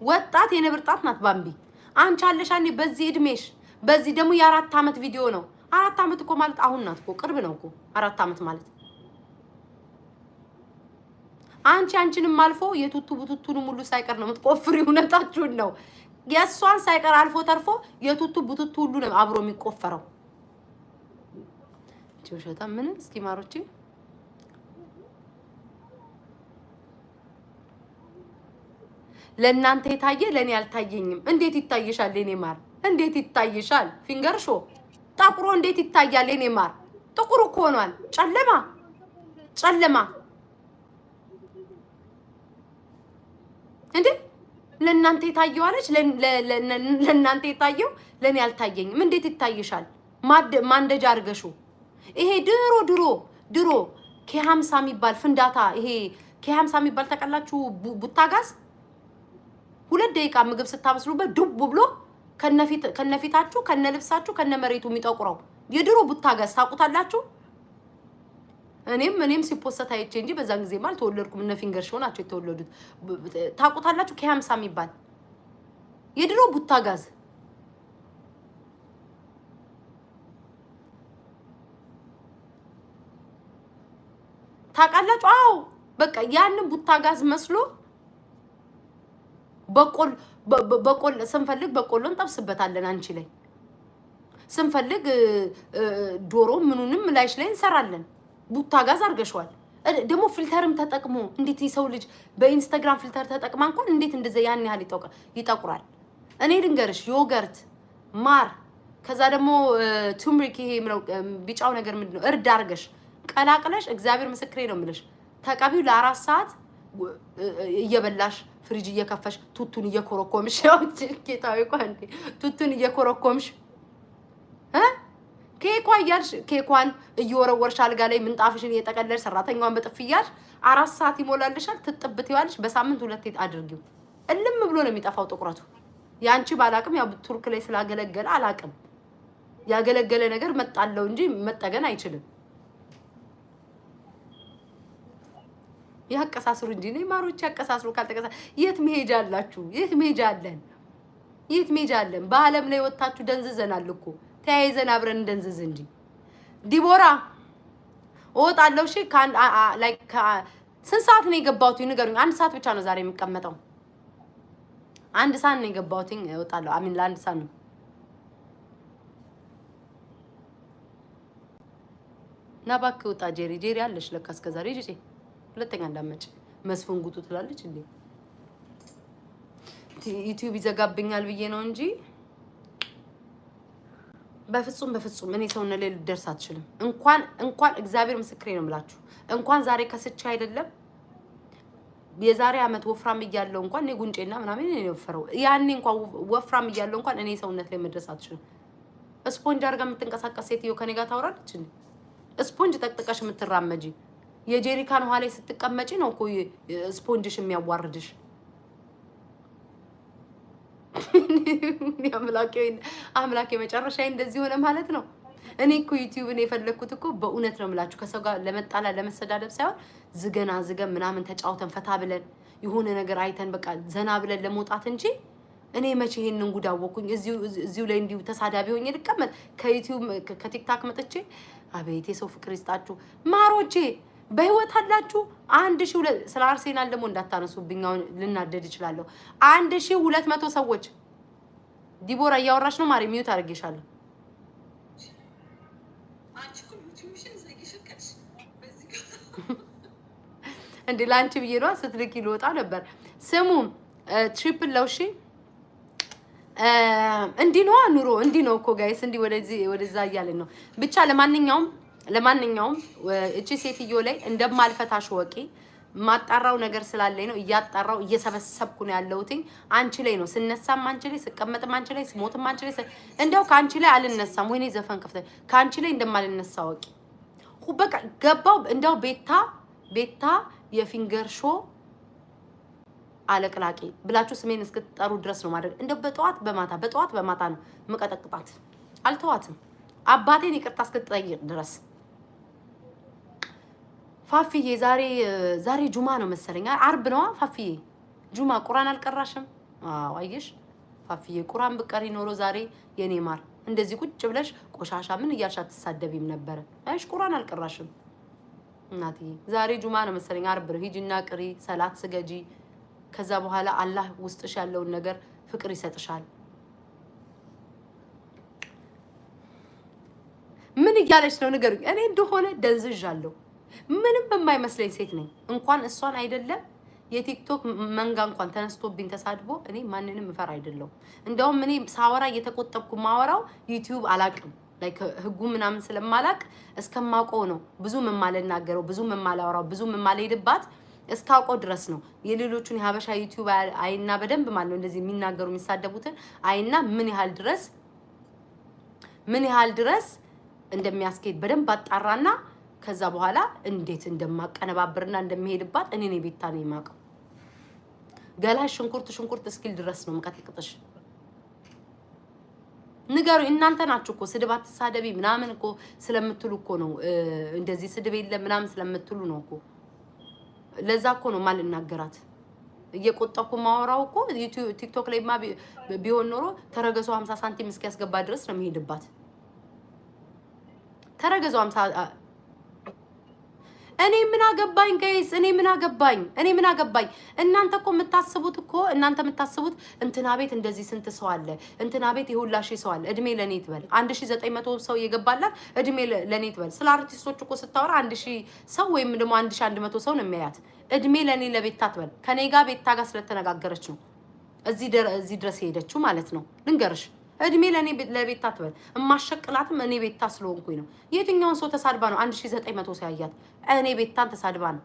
ወጣት የነብርጣት ናት ባምቢ። አንቺ አለሽ አንዴ በዚህ እድሜሽ በዚህ ደግሞ የ4 አመት ቪዲዮ ነው። 4 አመት እኮ ማለት አሁን ናት እኮ ቅርብ ነው እኮ 4 አመት ማለት። አንቺንም አልፎ የቱቱ ቡቱቱንም ሁሉ ሳይቀር ነው የምትቆፍሪው። እውነታችሁን ነው። የእሷን ሳይቀር አልፎ ተርፎ የቱቱ ቡቱቱ ሁሉ ነው አብሮ የሚቆፈረው። ጆሾታ ምን እስኪ ማሮቼ ለእናንተ የታየ ለኔ አልታየኝም። እንዴት ይታይሻል የኔ ማር? እንዴት ይታይሻል? ፊንገር ሾ ጠቁሮ እንዴት ይታያል የኔ ማር? ጥቁር እኮ ሆኗል። ጨለማ እንዴ ለእናንተ የታየው አለች። ለእናንተ የታየው ለኔ አልታየኝም። እንዴት ይታይሻል? ማንደጃ አርገሹ ይሄ ድሮ ከ50 የሚባል ፍንዳታ ይሄ ከ50 የሚባል ተቀላችሁ ቡታጋዝ 2 ደቂቃ ምግብ ስታበስሉበት ዱብ ብሎ ከነፊታችሁ ከነልብሳችሁ ከነመሬቱ የሚጠቁረው የድሮ ቡታጋዝ ታውቁታላችሁ። እኔም ሲፖሰት አይቼ እንጂ በዛን ጊዜ ማለት ተወለድኩም እነ ፊንገር ሾው ናቸው የተወለዱት። ታውቁታላችሁ ከ50 የሚባል የድሮ ቡታጋዝ ታውቃላችሁ? አዎ በቃ ያንን ቡታጋዝ መስሎ በቆል ስንፈልግ በቆሎን ጠብስበታለን። አንቺ ላይ ስንፈልግ ዶሮ ምኑንም ላይሽ ላይ እንሰራለን። ቡታጋዝ አርገሽዋል። ደግሞ ፊልተርም ተጠቅሞ እንዴት የሰው ልጅ በኢንስታግራም ፊልተር ተጠቅማ እንኳን እንዴት እንደዛ ያን ያህል ይጠቁራል። እኔ ድንገርሽ ዮገርት ማር ከዛ ደግሞ ቱምሪክ ይሄ ቢጫው ነገር ምንድነው እርድ አርገሽ ቀላቅለሽ እግዚአብሔር ምስክሬ ነው የምልሽ ተቀቢው ለ4 ሰዓት እየበላሽ ፍሪጅ እየከፈሽ ቱቱን እየኮረኮምሽ ጌታዊ ቋንዴ ቱቱን እየኮረኮምሽ ኬኳ እያልሽ ኬኳን እየወረወርሽ አልጋ ላይ ምንጣፍሽን እየጠቀለልሽ ሰራተኛዋን በጥፍያሽ 4 ሰዓት ይሞላልሻል። ትጥብት ይዋልሽ በሳምንት 2 አድርጊው። እልም ብሎ ነው የሚጠፋው ጥቁረቱ። ያንቺ ባላቅም ያው ቱርክ ላይ ስላገለገለ አላቅም ያገለገለ ነገር መጣለው እንጂ መጠገን አይችልም። ያቀሳስሩ እንጂ ነው ማሮች ያቀሳስሩ። ካልተቀሳ የት መሄጃ አላችሁ? የት መሄጃ አለን? በአለም ላይ ወጣችሁ ደንዝዘናል እኮ ተያይዘን አብረን ደንዝዝ እንጂ። ዲቦራ እወጣለሁ። እሺ ላይክ ስንት ሰዓት ነው የገባሁት? ንገሩኝ። 1 ሰዓት ብቻ ነው ዛሬ የሚቀመጠው። 1 ሰዓት ነው የገባሁት። እወጣለሁ። አሚን ለ1 ሰዓት ነው። ናባክ ወጣ። ጄሪ አለሽ ለካ እስከ ዛሬ ጂጂ ሁለተኛ እንዳመጭ መስፍን ጉቱ ትላለች እንዴ? ዩቲዩብ ይዘጋብኛል ብዬ ነው እንጂ በፍጹም እኔ ሰውነ ላይ ልደርስ አትችልም። እንኳን እግዚአብሔር ምስክሬ ነው የምላችሁ። እንኳን ዛሬ ከስቻ አይደለም የዛሬ አመት ወፍራም እያለው እንኳን እኔ ጉንጬና ምናምን እኔ ወፈረው ያኔ እንኳን ወፍራም እያለው እንኳን እኔ ሰውነት ላይ መድረስ አትችልም። ስፖንጅ አድርጋ የምትንቀሳቀስ ሴትዮ ከኔ ጋር ታወራለች እንዴ? ስፖንጅ ጠቅጥቀሽ የምትራመጂ የጄሪካን ውሃ ላይ ስትቀመጪ ነው እኮ ስፖንጅሽ የሚያዋርድሽ። አምላኬ መጨረሻ እንደዚህ ሆነ ማለት ነው። እኔ እኮ ዩቲዩብን የፈለግኩት እኮ በእውነት ነው የምላችሁ ከሰው ጋር ለመጣላ ለመሰዳደብ ሳይሆን ዝገን ምናምን ተጫውተን ፈታ ብለን የሆነ ነገር አይተን በቃ ዘና ብለን ለመውጣት እንጂ እኔ መቼ ይሄንን ጉድ አወኩኝ? እዚሁ ላይ እንዲሁ ተሳዳቢ ሆኜ ልቀመጥ ከዩቲዩብ ከቲክታክ መጥቼ። አቤት የሰው ፍቅር ይስጣችሁ ማሮቼ። በህይወት አላችሁ 1200 ስለ አርሴናል ደግሞ እንዳታነሱብኝ አሁን ልናደድ እችላለሁ። 1200 ሰዎች ዲቦራ እያወራሽ ነው ማሪ ሚዩት አድርጌሻለሁ። እንዴ ላንቺ ብዬ ነው ስትልኪ ልወጣ ነበር። ስሙ ትሪፕል ለውሺ እንዲህ ነው ኑሮ እንዲህ ነው እኮ ጋይስ እንዲህ ወደዛ እያለን ነው። ብቻ ለማንኛውም እቺ ሴትዮ ላይ እንደማልፈታሽ ወቂ ማጣራው ነገር ስላለኝ ነው እያጣራው እየሰበሰብኩ ነው ያለሁት። አንቺ ላይ ነው ስነሳም አንቺ ላይ ስቀመጥም አንቺ ላይ ስሞትም አንቺ ላይ እንደው ካንቺ ላይ አልነሳም። ወይኔ ዘፈን ከፍተ ካንቺ ላይ እንደማልነሳ ወቂ በቃ ገባው። እንደው ቤታ የፊንገር ሾ አለቅላቂ ብላችሁ ስሜን እስክትጠሩ ድረስ ነው ማድረግ። እንደው በጠዋት በማታ ነው መቀጠቅጣት። አልተዋትም አባቴን ይቅርታ እስክትጠይቅ ድረስ። ፋፊዬ ዛሬ ጁማ ነው መሰለኝ፣ አርብ ነው ፋፊዬ። ጁማ ቁርአን አልቀራሽም? አዎ አየሽ ፋፊዬ፣ ቁርአን ብቀሪ ኖሮ ዛሬ የኔ ማር እንደዚህ ቁጭ ብለሽ ቆሻሻ ምን እያልሽ አትሳደቢም ነበረ። አይሽ ቁርአን አልቀራሽም እናትዬ። ዛሬ ጁማ ነው መሰለኝ፣ አርብ ነው። ሂጂና ቅሪ፣ ሰላት ስገጂ። ከዛ በኋላ አላህ ውስጥሽ ያለውን ነገር ፍቅር ይሰጥሻል። ምን እያለች ነው ንገሩኝ። እኔ እንደሆነ ደንዝዣለሁ። ምንም በማይመስለኝ ሴት ነኝ። እንኳን እሷን አይደለም የቲክቶክ መንጋ እንኳን ተነስቶብኝ ተሳድቦ እኔ ማንንም እፈራ አይደለም። እንደውም እኔ ሳወራ እየተቆጠብኩ ማወራው ዩቲዩብ አላቅም ላይክ ህጉ ምናምን ስለማላቅ እስከማውቀው ነው ብዙ የማልናገረው፣ ብዙ የማላወራው፣ ብዙ የማልሄድባት እስካውቀው ድረስ ነው። የሌሎቹን የሀበሻ ዩቲዩብ አይና በደንብ ማለት ነው እንደዚህ የሚናገሩ የሚሳደቡትን አይና ምን ያህል ድረስ እንደሚያስኬድ በደንብ አጣራና ከዛ በኋላ እንዴት እንደማቀነባብርና እንደሚሄድባት እኔ ነኝ ቤታ ነኝ የማውቀው። ገላሽ ሽንኩርት እስኪል ድረስ ነው መቀጥቀጥሽ። ንገሩ እናንተ ናችሁ እኮ ስድብ አትሳደቢ ምናምን እኮ ስለምትሉ እኮ ነው እንደዚህ ስድብ የለም ምናምን ስለምትሉ ነው እኮ። ለዛ እኮ ነው ማልናገራት እየቆጠኩ ማወራው እኮ ቲክቶክ ላይማ ቢሆን ኖሮ ተረገዘው 50 ሳንቲም እስኪያስገባ ድረስ ነው የሚሄድባት። ተረገዘው 50 እኔ ምን አገባኝ ጋይስ? እኔ ምን አገባኝ? እናንተ የምታስቡት እንትና ቤት እንደዚህ ስንት ሰው አለ፣ እንትና ቤት ይሁላሽ ሰው አለ። እድሜ ለኔ ትበል 1900 ሰው እየገባላት እድሜ ለኔ ትበል። ስለ አርቲስቶች እኮ ስታወራ 1000 ሰው ወይም ደግሞ 1100 ሰው ነው የሚያያት። እድሜ ለኔ ለቤታ ትበል። ከኔ ጋር ቤታ ጋር ስለተነጋገረች ነው እዚህ ድረስ ሄደችው ማለት ነው። ልንገርሽ እድሜ ለቤታ ትበል። እማሸቅላትም እኔ ቤታ ስለሆንኩኝ ነው። የትኛውን ሰው ተሳድባ ነው 1900 ሰው ያያት? እኔ ቤታን ተሳድባ ነው።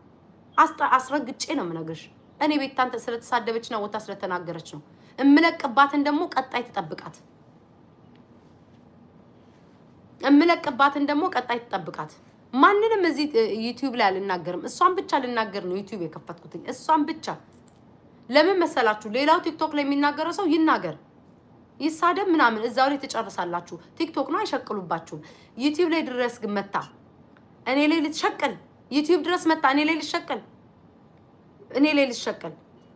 አስረግጬ ነው የምነግርሽ። እኔ ቤታን ስለተሳደበች ነው ወጣ ስለተናገረች ነው። እምለቅባትን ደግሞ ቀጣይ ትጠብቃት። ማንንም እዚህ ዩቲዩብ ላይ አልናገርም። እሷን ብቻ ልናገር ነው ዩቲዩብ የከፈትኩትኝ። እሷን ብቻ ለምን መሰላችሁ? ሌላው ቲክቶክ ላይ የሚናገረው ሰው ይናገር ይሳደብ ምናምን እዛው ላይ ትጨርሳላችሁ። ቲክቶክ ነው አይሸቅሉባችሁም። ዩቲዩብ ላይ ድረስ ግን መጣ እኔ ላይ ልትሸቅል፣ ዩቲዩብ ድረስ መጣ እኔ ላይ ልትሸቅል።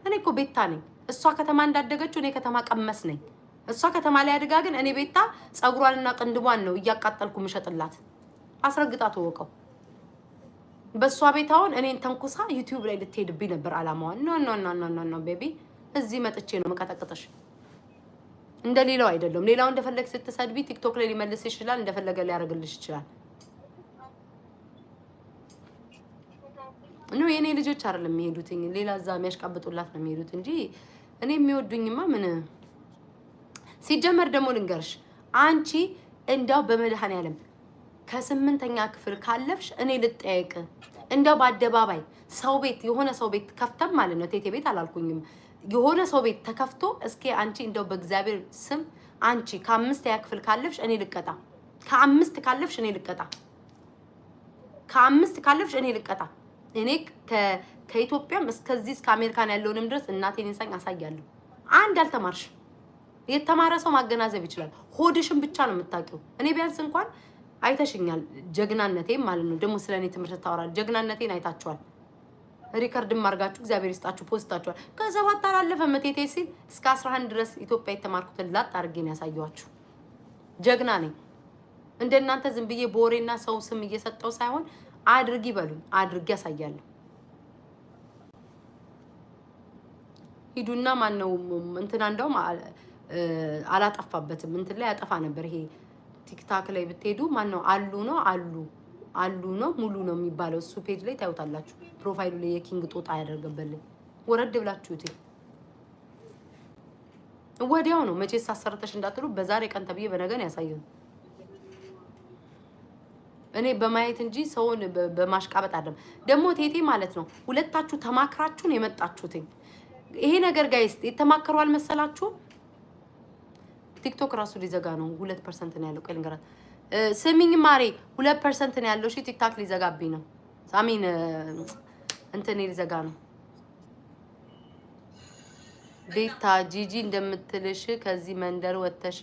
እኔ እኮ ቤታ ነኝ። እሷ ከተማ እንዳደገችው እኔ ከተማ ቀመስ ነኝ። እሷ ከተማ ላይ አድጋ ግን እኔ ቤታ ጸጉሯንና ቅንድቧን ነው እያቃጠልኩ ምሸጥላት። አስረግጣ ተወቀው። በሷ ቤታውን እኔን ተንኩሳ ዩቲዩብ ላይ ልትሄድብኝ ነበር አላማዋ። ኖ ቤቢ እዚህ መጥቼ ነው መቀጠቅጥሽ። እንደሌላው አይደለም። ሌላው እንደፈለግ ስትሰድቢ ቲክቶክ ላይ ሊመልስ ይችላል፣ እንደፈለገ ሊያደርግልሽ ይችላል። የኔ ልጆች አይደለም የሚሄዱት፣ ሌላ እዛ የሚያሽቃብጡላት ነው የሚሄዱት እንጂ እኔ የሚወዱኝማ ምን ሲጀመር ደግሞ ልንገርሽ አንቺ እንዳው በመድኃኔዓለም ከ8ኛ ክፍል ካለፍሽ እኔ ልጠየቅ እንደው በአደባባይ ሰው ቤት የሆነ ሰው ቤት ከፍተም ማለት ነው ቴቴ ቤት አላልኩኝም የሆነ ሰው ቤት ተከፍቶ እስኪ አንቺ እንደው በእግዚአብሔር ስም አንቺ ከ5 ክፍል ካለፍሽ እኔ ልቀጣ ከ5 ካለፍሽ እኔ ልቀጣ ከ5 ካለፍሽ እኔ ልቀጣ እኔ ከኢትዮጵያም እስከዚህ እስከ አሜሪካን ያለውንም ድረስ እናቴን እንሳኝ አሳያለሁ አንድ አልተማርሽ የተማረ ሰው ማገናዘብ ይችላል ሆድሽን ብቻ ነው የምታውቂው እኔ ቢያንስ እንኳን አይተሽኛል ጀግናነቴን ማለት ነው ደግሞ ስለኔ ትምህርት ታወራል ጀግናነቴን አይታችኋል ሪከርድም አድርጋችሁ እግዚአብሔር ይስጣችሁ ፖስታችኋል ከሰባት አላለፈ መቴቴ ሲል እስከ 11 ድረስ ኢትዮጵያ የተማርኩትን ላጥ አድርጌ ነው ያሳየኋችሁ ጀግና ነኝ እንደናንተ ዝም ብዬ ቦሬና ሰው ስም እየሰጠው ሳይሆን አድርጊ በሉኝ አድርጊ ያሳያለሁ ሂዱና ማን ነው እንትና እንደውም አላጠፋበትም እንትን ላይ ያጠፋ ነበር ይሄ ቲክታክ ላይ ብትሄዱ ማን ነው አሉ ነው ሙሉ ነው የሚባለው እሱ ፔጅ ላይ ታዩታላችሁ ፕሮፋይሉ ላይ የኪንግ ጦጣ ያደርገበልኝ ወረድ ብላችሁ እቴ ወዲያው ነው መቼ ሳሰርተሽ እንዳትሉ በዛሬ ቀን ተብዬ በነገን ያሳየው እኔ በማየት እንጂ ሰውን በማሽቃበጥ አይደለም ደግሞ ቴቴ ማለት ነው ሁለታችሁ ተማክራችሁን የመጣችሁት ይሄ ነገር ጋይስ የተማከሩ አልመሰላችሁ ቲክቶክ ራሱ ሊዘጋ ነው 2% ነው ያለው ቀልንገራት ስሚኝ ማሬ 2% ነው ያለው እሺ ቲክታክ ሊዘጋብኝ ነው ሳሚን እንትን ሊዘጋ ነው ቤታ ጂጂ እንደምትልሽ ከዚህ መንደር ወተሽ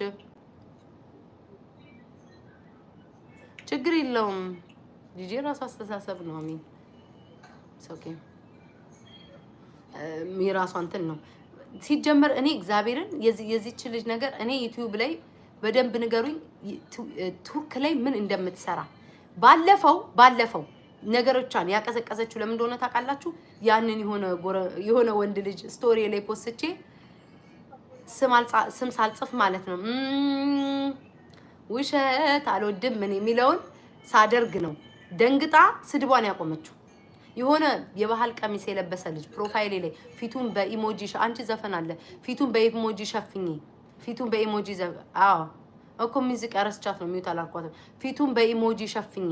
ችግር የለውም ጂጂ ራሱ አስተሳሰብ ነው አሚን ኦኬ ሚራሱ እንትን ነው ሲጀመር እኔ እግዚአብሔርን የዚች ልጅ ነገር እኔ ዩቲዩብ ላይ በደንብ ንገሩኝ ቱርክ ላይ ምን እንደምትሰራ ባለፈው ነገሮቿን ያቀዘቀዘችው ለምን እንደሆነ ታውቃላችሁ ያንን የሆነ ወንድ ልጅ ስቶሪ ላይ ፖስትቼ ስም ሳልጽፍ ማለት ነው ውሸት አልወድም ምን የሚለውን ሳደርግ ነው ደንግጣ ስድቧን ያቆመችው የሆነ የባህል ቀሚስ የለበሰ ልጅ ፕሮፋይል ላይ ፊቱን በኢሞጂ አንቺ ዘፈን አለ ፊቱን በኢሞጂ ሸፍኝ ፊቱን በኢሞጂ አዎ እኮ ሙዚቃ ረስቻት ነው ሚውት አላልኳትም ፊቱን በኢሞጂ ሸፍኝ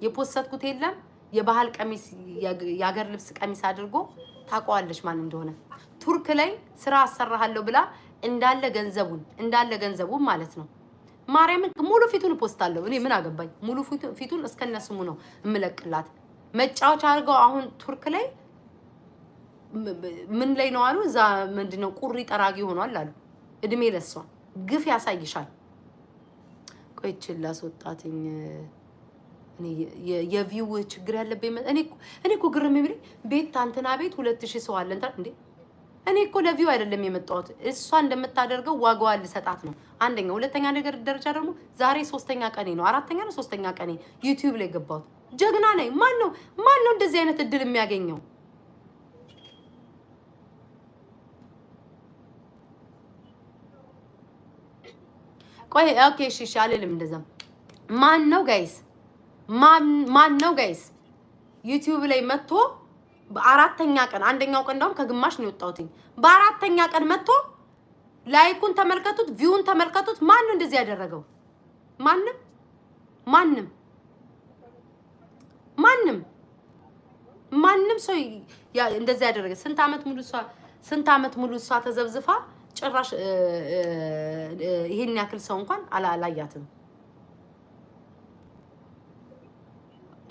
የፖስትኩት የለም የባህል ቀሚስ ያገር ልብስ ቀሚስ አድርጎ ታቋለች ማን እንደሆነ ቱርክ ላይ ስራ አሰራሃለሁ ብላ እንዳለ ገንዘቡን ማለት ነው ማርያምን ሙሉ ፊቱን ፖስታለሁ እኔ ምን አገባኝ ሙሉ ፊቱን እስከነስሙ ነው እምለቅላት መጫወቻ አድርገው አሁን ቱርክ ላይ ምን ላይ ነው አሉ እዛ ምንድነው ቁሪ ጠራጊ ሆኗል አሉ እድሜ ለሷ ግፍ ያሳይሻል ቆይችላ ወጣትኝ እኔ የቪው ችግር ያለበት እኔ እኮ ግርም የሚል ቤት አንተና ቤት 2000 ሰው አለ እንዴ እኔ እኮ ለቪው አይደለም የመጣሁት እሷ እንደምታደርገው ዋጋዋ ልሰጣት ነው አንደኛ ሁለተኛ ነገር ደረጃ ደግሞ ዛሬ 3ኛ ቀኔ ነው 4ኛ ነው 3ኛ ቀኔ ዩቲዩብ ላይ ገባሁት ጀግና ነኝ ማን ነው እንደዚህ አይነት እድል የሚያገኘው ቆይ ኦኬ እሺ አልልም እንደዛ ማን ነው ጋይስ ዩቲዩብ ላይ መጥቶ በአራተኛ ቀን አንደኛው ቀን እንደውም ከግማሽ ነው የወጣሁት በአራተኛ ቀን መጥቶ ላይኩን ተመልከቱት ቪውን ተመልከቱት ማን ነው እንደዚህ ያደረገው ማንም ሰው እንደዚህ ያደረገ ስንት አመት ሙሉ እሷ ተዘብዝፋ ጭራሽ ይሄን ያክል ሰው እንኳን አላያትም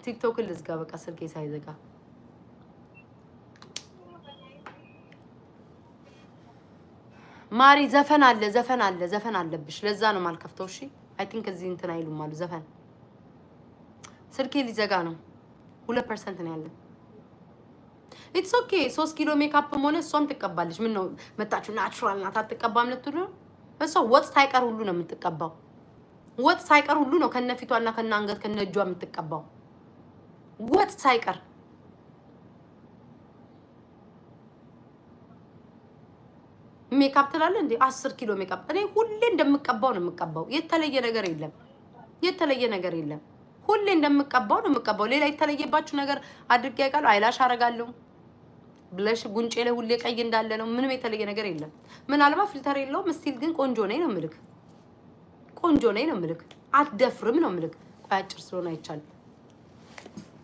ቲክቶክ ልዝጋ በቃ ስልኬ ሳይዘጋ ማሪ ዘፈን አለብሽ ለዛ ነው ማልከፍተው እሺ አይ ቲንክ እዚህ እንትን አይሉም አሉ ዘፈን ስልኬ ሊዘጋ ነው 2% ነው ያለው ኢትስ ኦኬ 3 ኪሎ ሜካፕ ሆነ እሷም ትቀባለች ምን ነው መጣችሁ ናቹራል ናት አትቀባም ለትሉ እሷ ወጥ ሳይቀር ሁሉ ነው የምትቀባው ወጥ ሳይቀር ሁሉ ነው ከነፊቷና ከነአንገት ከነእጇ የምትቀባው ወጥ ሳይቀር ሜካፕ ትላለ እንዴ 10 ኪሎ ሜካፕ እኔ ሁሌ እንደምቀባው ነው የምቀባው የተለየ ነገር የለም ሁሌ እንደምቀባው ነው የምቀባው ሌላ የተለየባችሁ ነገር አድርጌ ያውቃሉ አይላሽ አረጋለሁ ብለሽ ጉንጬ ላይ ሁሌ ቀይ እንዳለ ነው ምንም የተለየ ነገር የለም ምናልባት ፊልተር የለውም ስቲል ግን ቆንጆ ነኝ ነው ምልክ አትደፍርም ነው ምልክ አጭር ስለሆነ አይቻልም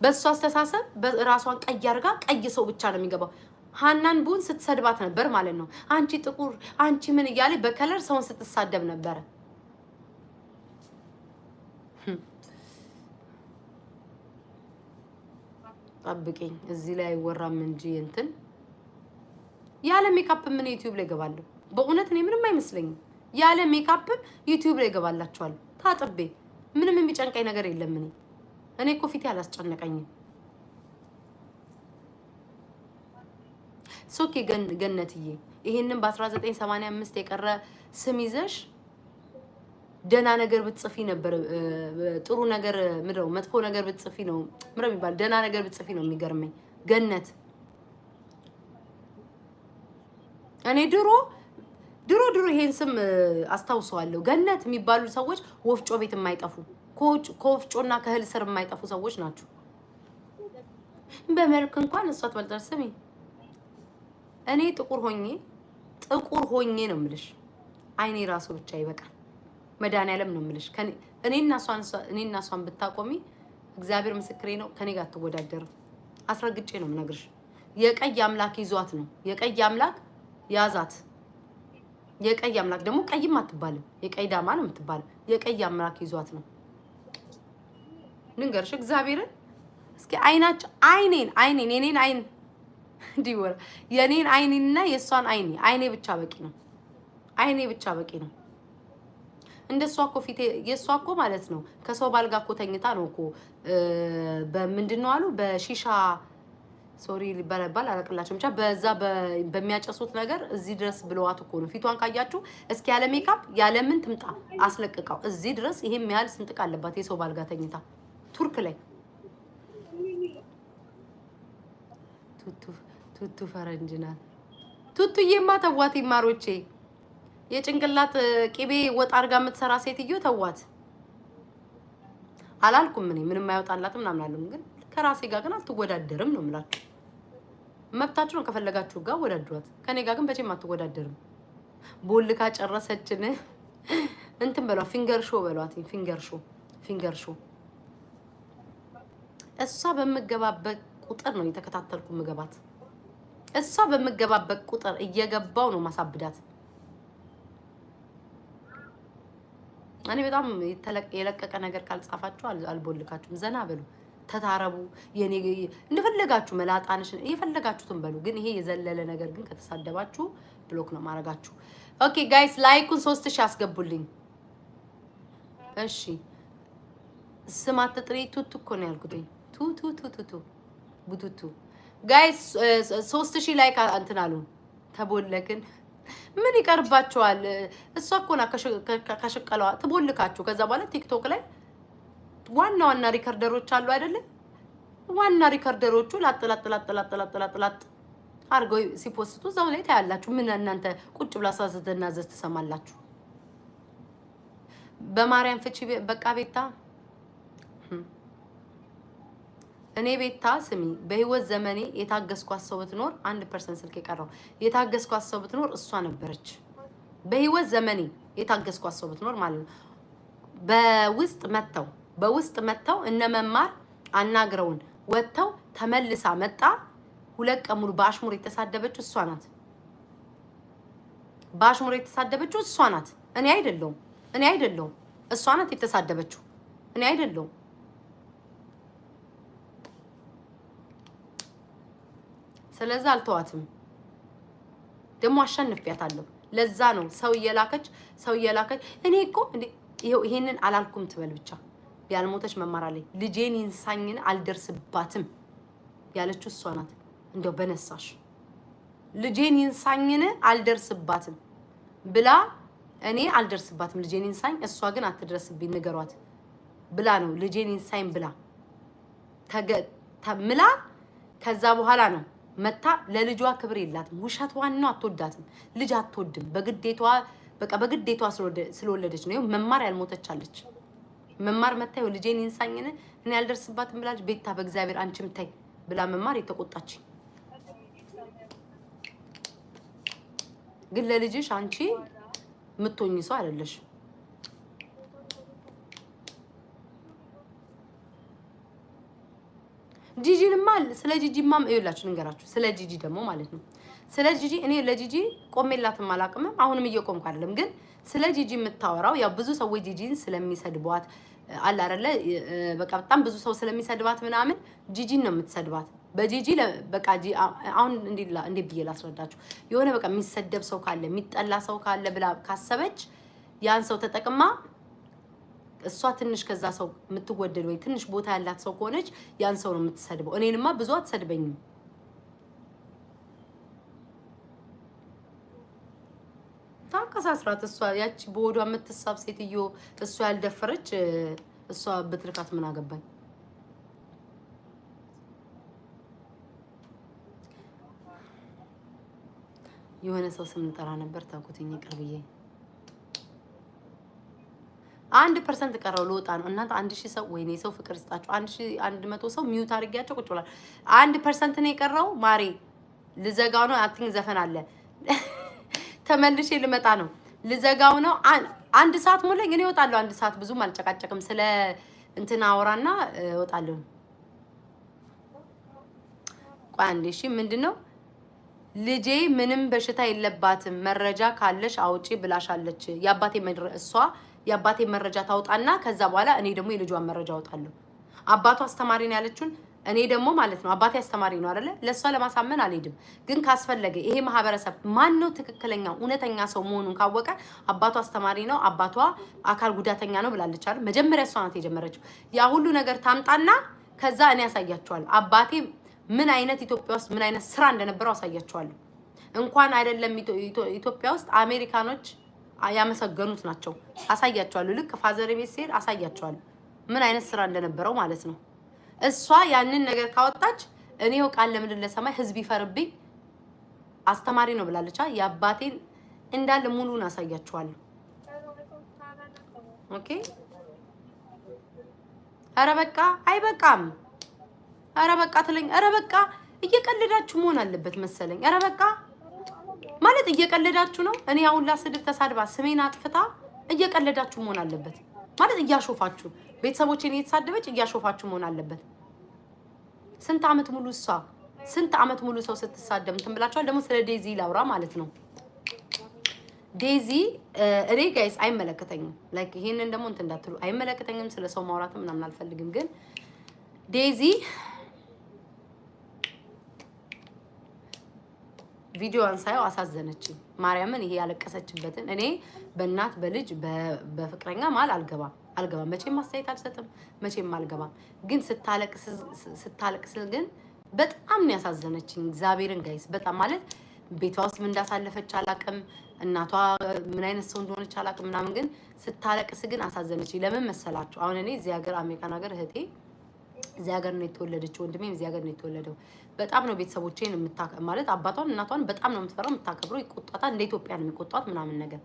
በሷ አስተሳሰብ በራሷን ቀይ አድርጋ ቀይ ሰው ብቻ ነው የሚገባው። ሀናን ቡን ስትሰድባት ነበር ማለት ነው። አንቺ ጥቁር አንቺ ምን እያለ በከለር ሰውን ስትሳደብ ነበረ። ጠብቂኝ እዚህ ላይ አይወራም እንጂ እንትን ያለ ሜካፕ ምን ዩቲዩብ ላይ ገባለሁ። በእውነት እኔ ምንም አይመስለኝም። ያለ ሜካፕ ዩቲዩብ ላይ ገባላችኋለሁ ታጥቤ። ምንም የሚጨንቀኝ ነገር የለም። እኔ እኮ ፊቴ አላስጨነቀኝም። ሶኬ ገነትዬ ይሄንን በ1985 የቀረ ስም ይዘሽ ደና ነገር ብትጽፊ ነበር። ጥሩ ነገር ምድረው መጥፎ ነገር ብትጽፊ ነው ምድረው የሚባል ደና ነገር ብትጽፊ ነው የሚገርመኝ። ገነት እኔ ድሮ ይሄን ስም አስታውሰዋለሁ። ገነት የሚባሉ ሰዎች ወፍጮ ቤት የማይጠፉ ከወፍጮና ከእህል ስር የማይጠፉ ሰዎች ናቸው። በመልክ እንኳን እሷ ትበልጣለች። ስሚ እኔ ጥቁር ሆኜ ነው የምልሽ። አይኔ ራሱ ብቻ ይበቃል። መድኃኒዓለም ነው የምልሽ። እኔና እሷን ብታቆሚ እግዚአብሔር ምስክሬ ነው፣ ከኔ ጋር አትወዳደርም። አስረግጬ ነው የምነግርሽ። የቀይ አምላክ ይዟት ነው። የቀይ አምላክ ያዛት። የቀይ አምላክ ደግሞ ቀይም አትባልም፣ የቀይ ዳማ ነው የምትባለው። የቀይ አምላክ ይዟት ነው። ልንገርሽ እግዚአብሔርን እስኪ አይኔን የኔን አይን እንዲወራ የኔን አይኔና የሷን አይኔ ብቻ በቂ ነው። አይኔ ብቻ በቂ ነው። እንደሷ እኮ ፊቴ የሷ እኮ ማለት ነው ከሰው ባል ጋር እኮ ተኝታ ነው እኮ በምንድነው አሉ በሺሻ ሶሪ ሊባል አላቅላችሁም። ብቻ በዛ በሚያጨሱት ነገር እዚህ ድረስ ብለዋት እኮ ነው። ፊቷን ካያችሁ እስኪ ያለ ሜካፕ ያለ ምን ትምጣ አስለቅቃው እዚህ ድረስ ይሄም ያህል ስንጥቅ አለባት የሰው ባል ጋር ተኝታ ቱርክ ላይ ቱቱ ፈረንጅ ናት። ቱቱዬማ ተዋት ማሮቼ። የጭንቅላት ቅቤ ወጥ አድርጋ የምትሰራ ሴትዮ ተዋት አላልኩም። ምንም አይወጣላትም ምናምን አለም፣ ግን ከራሴ ጋር ግን አትወዳደርም ነው የምላችሁ። መብታችሁ ነው፣ ከፈለጋችሁ ጋር ወዳድሯት። ከኔ ጋር ግን በቼም አትወዳደርም። ቦልካ ጨረሰችን እንትን በሏት፣ ፊንገር ሾ በሏት። ፊንገር ሾ እሷ በምገባበት ቁጥር ነው የተከታተልኩ ምገባት። እሷ በምገባበት ቁጥር እየገባው ነው ማሳብዳት። እኔ በጣም የለቀቀ ነገር ካልጻፋችሁ አልቦልካችሁም። ዘና በሉ፣ ተታረቡ። የኔ እንደፈለጋችሁ መላጣንሽ እየፈለጋችሁትን በሉ። ግን ይሄ የዘለለ ነገር ግን ከተሳደባችሁ ብሎክ ነው ማረጋችሁ። ኦኬ ጋይስ ላይኩን 3000 አስገቡልኝ። እሺ ስማት ጥሪ ቱቱ እኮ ነው ያልኩት። ቱቱ ቡቱቱ ጋይስ 3000 ላይክ እንትን አሉ። ተቦለክን ምን ይቀርባቸዋል? እሷ እኮ ና ከሸቀለዋ ትቦልካችሁ። ከዛ በኋላ ቲክቶክ ላይ ዋና ሪከርደሮች አሉ አይደለ? ዋና ሪከርደሮቹ ላጥላጥላጥላጥላጥላጥላጥ አርገው ሲፖስቱ እዛው ላይ ታያላችሁ። ምን እናንተ ቁጭ ብላ ሳስተና ዘስ ትሰማላችሁ። በማርያም ፍቺ በቃ ቤታ እኔ ቤታ ስሚ፣ በህይወት ዘመኔ የታገስኳት ሰው ብትኖር 1% ስልክ የቀረው የታገስኳት ሰው ብትኖር እሷ ነበረች። በህይወት ዘመኔ የታገስኳት ሰው ብትኖር ማለት ነው። በውስጥ መተው እነ መማር አናግረውን ወተው ተመልሳ መጣ። 2 ቀን ሙሉ በአሽሙር የተሳደበችው እሷ ናት። በአሽሙር የተሳደበችው እሷ ናት። እኔ አይደለሁም። እሷ ናት የተሳደበችው፣ እኔ አይደለሁም። ስለዚህ አልተዋትም። ደግሞ አሸንፊያታለሁ። ለዛ ነው ሰው እየላከች እኔ እኮ ይሄንን አላልኩም ትበል ብቻ። ያልሞተች መማራለኝ ልጄን ይንሳኝን አልደርስባትም ያለችው እሷ ናት። እንደው በነሳሽ ልጄን ይንሳኝን አልደርስባትም ብላ እኔ አልደርስባትም ልጄን ይንሳኝ፣ እሷ ግን አትደርስብኝ ንገሯት ብላ ነው ልጄን ይንሳኝ ብላ ምላ። ከዛ በኋላ ነው መታ ለልጇ ክብር የላትም። ውሸቷን ነው፣ አትወዳትም። ልጅ አትወድም። በግዴቷ ስለወለደች ነው። መማር ያልሞተች አለች። መማር መታ ይኸው ልጄን ይንሳኝን እኔ ያልደርስባትም ብላች። ቤታ በእግዚአብሔር አንቺም ታይ ብላ መማር የተቆጣች። ግን ለልጅሽ አንቺ የምትሆኚ ሰው አይደለሽ። ስለ ጂጂማ ይኸውላችሁ ንገራችሁ። ስለ ጂጂ ደግሞ ማለት ነው ስለ ጂጂ እኔ ለጂጂ ቆሜላትም አላቅምም አሁንም እየቆምኩ አይደለም። ግን ስለ ጂጂ የምታወራው ያው ብዙ ሰዎች ጂጂን ስለሚሰድቧት አለ አይደለ በቃ በጣም ብዙ ሰው ስለሚሰድባት ምናምን ጂጂን ነው የምትሰድባት። በጂጂ በቃ አሁን እንዴ ብዬ ላስረዳችሁ። የሆነ በቃ የሚሰደብ ሰው ካለ የሚጠላ ሰው ካለ ብላ ካሰበች ያን ሰው ተጠቅማ እሷ ትንሽ ከዛ ሰው የምትወደድ ወይ ትንሽ ቦታ ያላት ሰው ከሆነች ያን ሰው ነው የምትሰድበው። እኔንማ ብዙ አትሰድበኝም። ታቀሳስራት እሷ ያቺ በወዷ የምትሳብ ሴትዮ እሷ ያልደፈረች እሷ ብትልካት ምን አገባኝ? የሆነ ሰው ስም እንጠራ ነበር ታውቁትኝ ቅርብዬ 1% ቀረው ልወጣ ነው። እናንተ 1000 ሰው ወይኔ ሰው ፍቅር ይስጣችሁ። 1100 ሰው ሚውት አድርጊያቸው ቁጭ ብሏል። 1% ነው የቀረው ማሬ ልዘጋው ነው። አክቲንግ ዘፈን አለ ተመልሼ ልመጣ ነው። ልዘጋው ነው። 1 ሰዓት ሞላኝ። እኔ እወጣለሁ። 1 ሰዓት ብዙም አልጨቃጨቅም። ስለ እንትና አወራና እወጣለሁ። ቆይ አንዴ እሺ ምንድነው ልጄ ምንም በሽታ የለባትም መረጃ ካለሽ አውጪ ብላሻለች። የአባቴ መረጃ ታውጣና ከዛ በኋላ እኔ ደግሞ የልጇን መረጃ አውጣለሁ። አባቱ አስተማሪ ነው ያለችውን እኔ ደግሞ ማለት ነው አባቴ አስተማሪ ነው አይደለ? ለሷ ለማሳመን አልሄድም። ግን ካስፈለገ ይሄ ማህበረሰብ ማን ነው ትክክለኛ እውነተኛ ሰው መሆኑን ካወቀ አባቷ አስተማሪ ነው አባቷ አካል ጉዳተኛ ነው ብላለች አይደል? መጀመሪያ እሷ ናት የጀመረችው። ያ ሁሉ ነገር ታምጣና ከዛ እኔ ያሳያቸዋለሁ። አባቴ ምን አይነት ኢትዮጵያ ውስጥ ምን አይነት ስራ እንደነበረው አሳያቸዋለሁ። እንኳን አይደለም ኢትዮጵያ ውስጥ አሜሪካኖች ያመሰገኑት ናቸው። አሳያቸዋለሁ። ልክ ፋዘር ቤት ሲሄድ አሳያቸዋለሁ ምን አይነት ስራ እንደነበረው ማለት ነው። እሷ ያንን ነገር ካወጣች እኔው ቃል ለምድር ለሰማይ ህዝብ ይፈርብኝ አስተማሪ ነው ብላለች። የአባቴን እንዳለ ሙሉን አሳያቸዋለሁ። ኦኬ ኧረ በቃ አይበቃም። ኧረ በቃ ትለኝ። ኧረ በቃ እየቀለዳችሁ መሆን አለበት መሰለኝ። ኧረ በቃ ማለት እየቀለዳችሁ ነው። እኔ አሁን ላስድብ ተሳድባ ስሜን አጥፍታ እየቀለዳችሁ መሆን አለበት ማለት እያሾፋችሁ ቤተሰቦቼን እየተሳደበች እያሾፋችሁ መሆን አለበት። ስንት አመት ሙሉ ሰው ስትሳደብ እንትን ብላችኋል። ደግሞ ስለ ዴዚ ላውራ ማለት ነው። ዴዚ እኔ ጋይስ አይመለከተኝም። ላይክ ይሄንን ደግሞ እንትን እንዳትሉ አይመለከተኝም። ስለ ሰው ማውራትም ምናምን አልፈልግም። ግን ዴዚ ቪዲዮዋን ሳየው አሳዘነችኝ። ማርያምን ይሄ ያለቀሰችበትን እኔ በእናት በልጅ በፍቅረኛ ማል አልገባም። መቼም አስተያየት አልሰጥም። መቼም አልገባም። ግን ስታለቅስ ግን በጣም ነው ያሳዘነችኝ። እግዚአብሔርን ጋይስ በጣም ማለት ቤቷ ውስጥ ምን እንዳሳለፈች አላቅም። እናቷ ምን አይነት ሰው እንደሆነች አላቅም ምናምን። ግን ስታለቅስ ግን አሳዘነችኝ። ለምን መሰላችሁ? አሁን እኔ እዚህ ሀገር አሜሪካን ሀገር እህቴ እዚህ ሀገር ነው የተወለደችው። ወንድሜም እዚህ ሀገር ነው የተወለደው። በጣም ነው ቤተሰቦቼን ማለት አባቷን እናቷን በጣም ነው የምትፈራው የምታከብረው። ይቆጣታል። እንደ ኢትዮጵያ ነው የሚቆጣት ምናምን ነገር።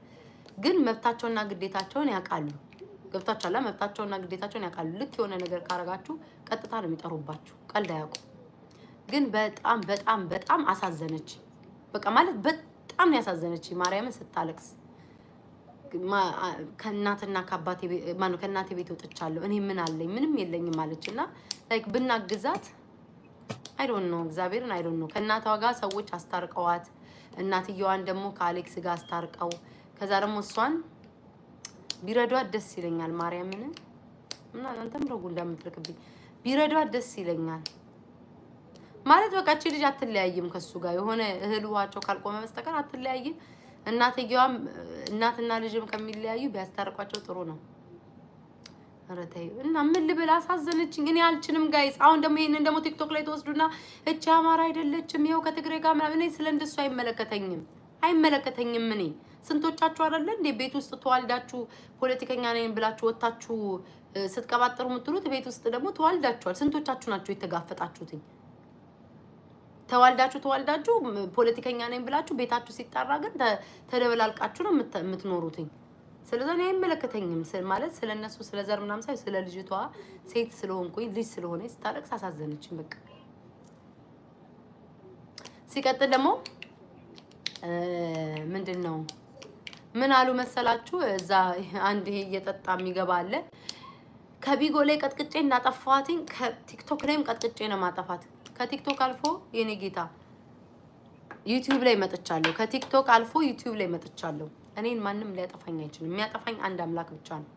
ግን መብታቸውና ግዴታቸውን ያውቃሉ። ገብታችኋል? መብታቸውና ግዴታቸውን ያውቃሉ። ልክ የሆነ ነገር ካረጋችሁ ቀጥታ ነው የሚጠሩባችሁ። ቀልድ አያውቁ። ግን በጣም በጣም በጣም አሳዘነች። በቃ ማለት በጣም ነው ያሳዘነች ማርያምን ስታለቅስ። ከእናትና ከአባቴ ማነው ከእናቴ ቤት ወጥቻለሁ እኔ ምን አለኝ ምንም የለኝም ማለችና ላይክ ብናግዛት አይ ዶንት ኖ እግዚአብሔርን አይ ዶንት ኖ። ከእናቷ ጋር ሰዎች አስታርቀዋት እናትየዋን ደግሞ ከአሌክስ ጋር አስታርቀው ከዛ ደግሞ እሷን ቢረዷት ደስ ይለኛል። ማርያምን እና አንተም ረጉ እንደምትልክብኝ ቢረዷት ደስ ይለኛል። ማለት በቃ እቺ ልጅ አትለያይም ከሱ ጋር የሆነ እህል ውሃቸው ካልቆመ በስተቀር አትለያይም። እናትየዋም እናትና ልጅም ከሚለያዩ ቢያስታርቋቸው ጥሩ ነው። ኧረ ተይ እና ምን ልብል አሳዘነችኝ። እኔ አልችልም ጋይስ። አሁን ደግሞ ይሄንን ደግሞ ቲክቶክ ላይ ተወስዱና እቺ አማራ አይደለችም ይሄው ከትግሬ ጋር ምናምን። እኔ ስለእንደሱ አይመለከተኝም። እኔ ስንቶቻችሁ አይደለ እንዴ ቤት ውስጥ ተዋልዳችሁ ፖለቲከኛ ነኝ ብላችሁ ወጣችሁ ስትቀባጥሩ የምትሉት ቤት ውስጥ ደግሞ ተዋልዳችኋል። ስንቶቻችሁ ናችሁ የተጋፈጣችሁት? ተዋልዳችሁ ፖለቲከኛ ነኝ ብላችሁ ቤታችሁ ሲጣራ ግን ተደበላልቃችሁ ነው የምትኖሩት። ስለዚህ እኔ አይመለከተኝም ማለት ስለነሱ ስለዘር ምናምን ሳይ ስለ ልጅቷ ሴት ስለሆንኩኝ ልጅ ስለሆነ ስታለቅስ አሳዘነችኝ። በቃ ሲቀጥል ደግሞ ምንድነው ምን አሉ መሰላችሁ? እዛ አንድ ይሄ እየጠጣ የሚገባ አለ። ከቢጎ ላይ ቀጥቅጬ እንዳጠፋትኝ ከቲክቶክ ላይም ቀጥቅጬ ነው ማጠፋት። ከቲክቶክ አልፎ የኔ ጌታ ዩቲዩብ ላይ መጥቻለሁ። ከቲክቶክ አልፎ ዩቲዩብ ላይ መጥቻለሁ። እኔን ማንም ሊያጠፋኝ አይችልም። የሚያጠፋኝ አንድ አምላክ ብቻ ነው።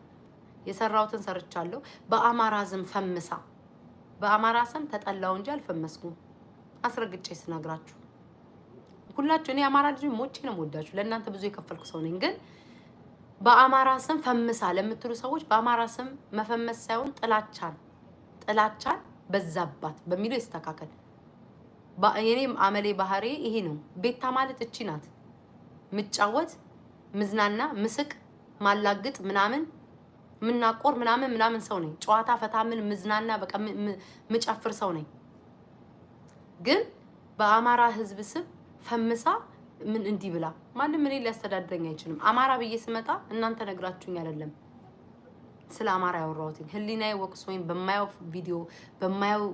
የሰራሁትን ሰርቻለሁ። በአማራ ስም ፈምሳ በአማራ ስም ተጠላው እንጂ አልፈመስኩም። አስረግጬ ስነግራችሁ ሁላችሁ እኔ አማራ ልጅ ሞቼ ነው የምወዳችሁ። ለእናንተ ብዙ የከፈልኩ ሰው ነኝ። ግን በአማራ ስም ፈምሳ ለምትሉ ሰዎች በአማራ ስም መፈመስ ሳይሆን ጥላቻን በዛባት በሚለው ይስተካከል። የኔም አመሌ ባህሪ ይሄ ነው። ቤታ ማለት እቺ ናት። ምጫወት፣ ምዝናና፣ ምስቅ፣ ማላግጥ ምናምን ምናቆር ምናምን ሰው ነኝ። ጨዋታ ፈታ ምን ምዝናና በቃ ምጨፍር ሰው ነኝ። ግን በአማራ ህዝብ ስም ፈምሳ ምን እንዲህ ብላ ማንም እኔ ሊያስተዳድረኝ አይችልም። አማራ ብዬ ስመጣ እናንተ ነግራችሁኝ አይደለም ስለ አማራ ያወራሁት። ህሊናዬ ወቅሶኝ በማየው ቪዲዮ በማየው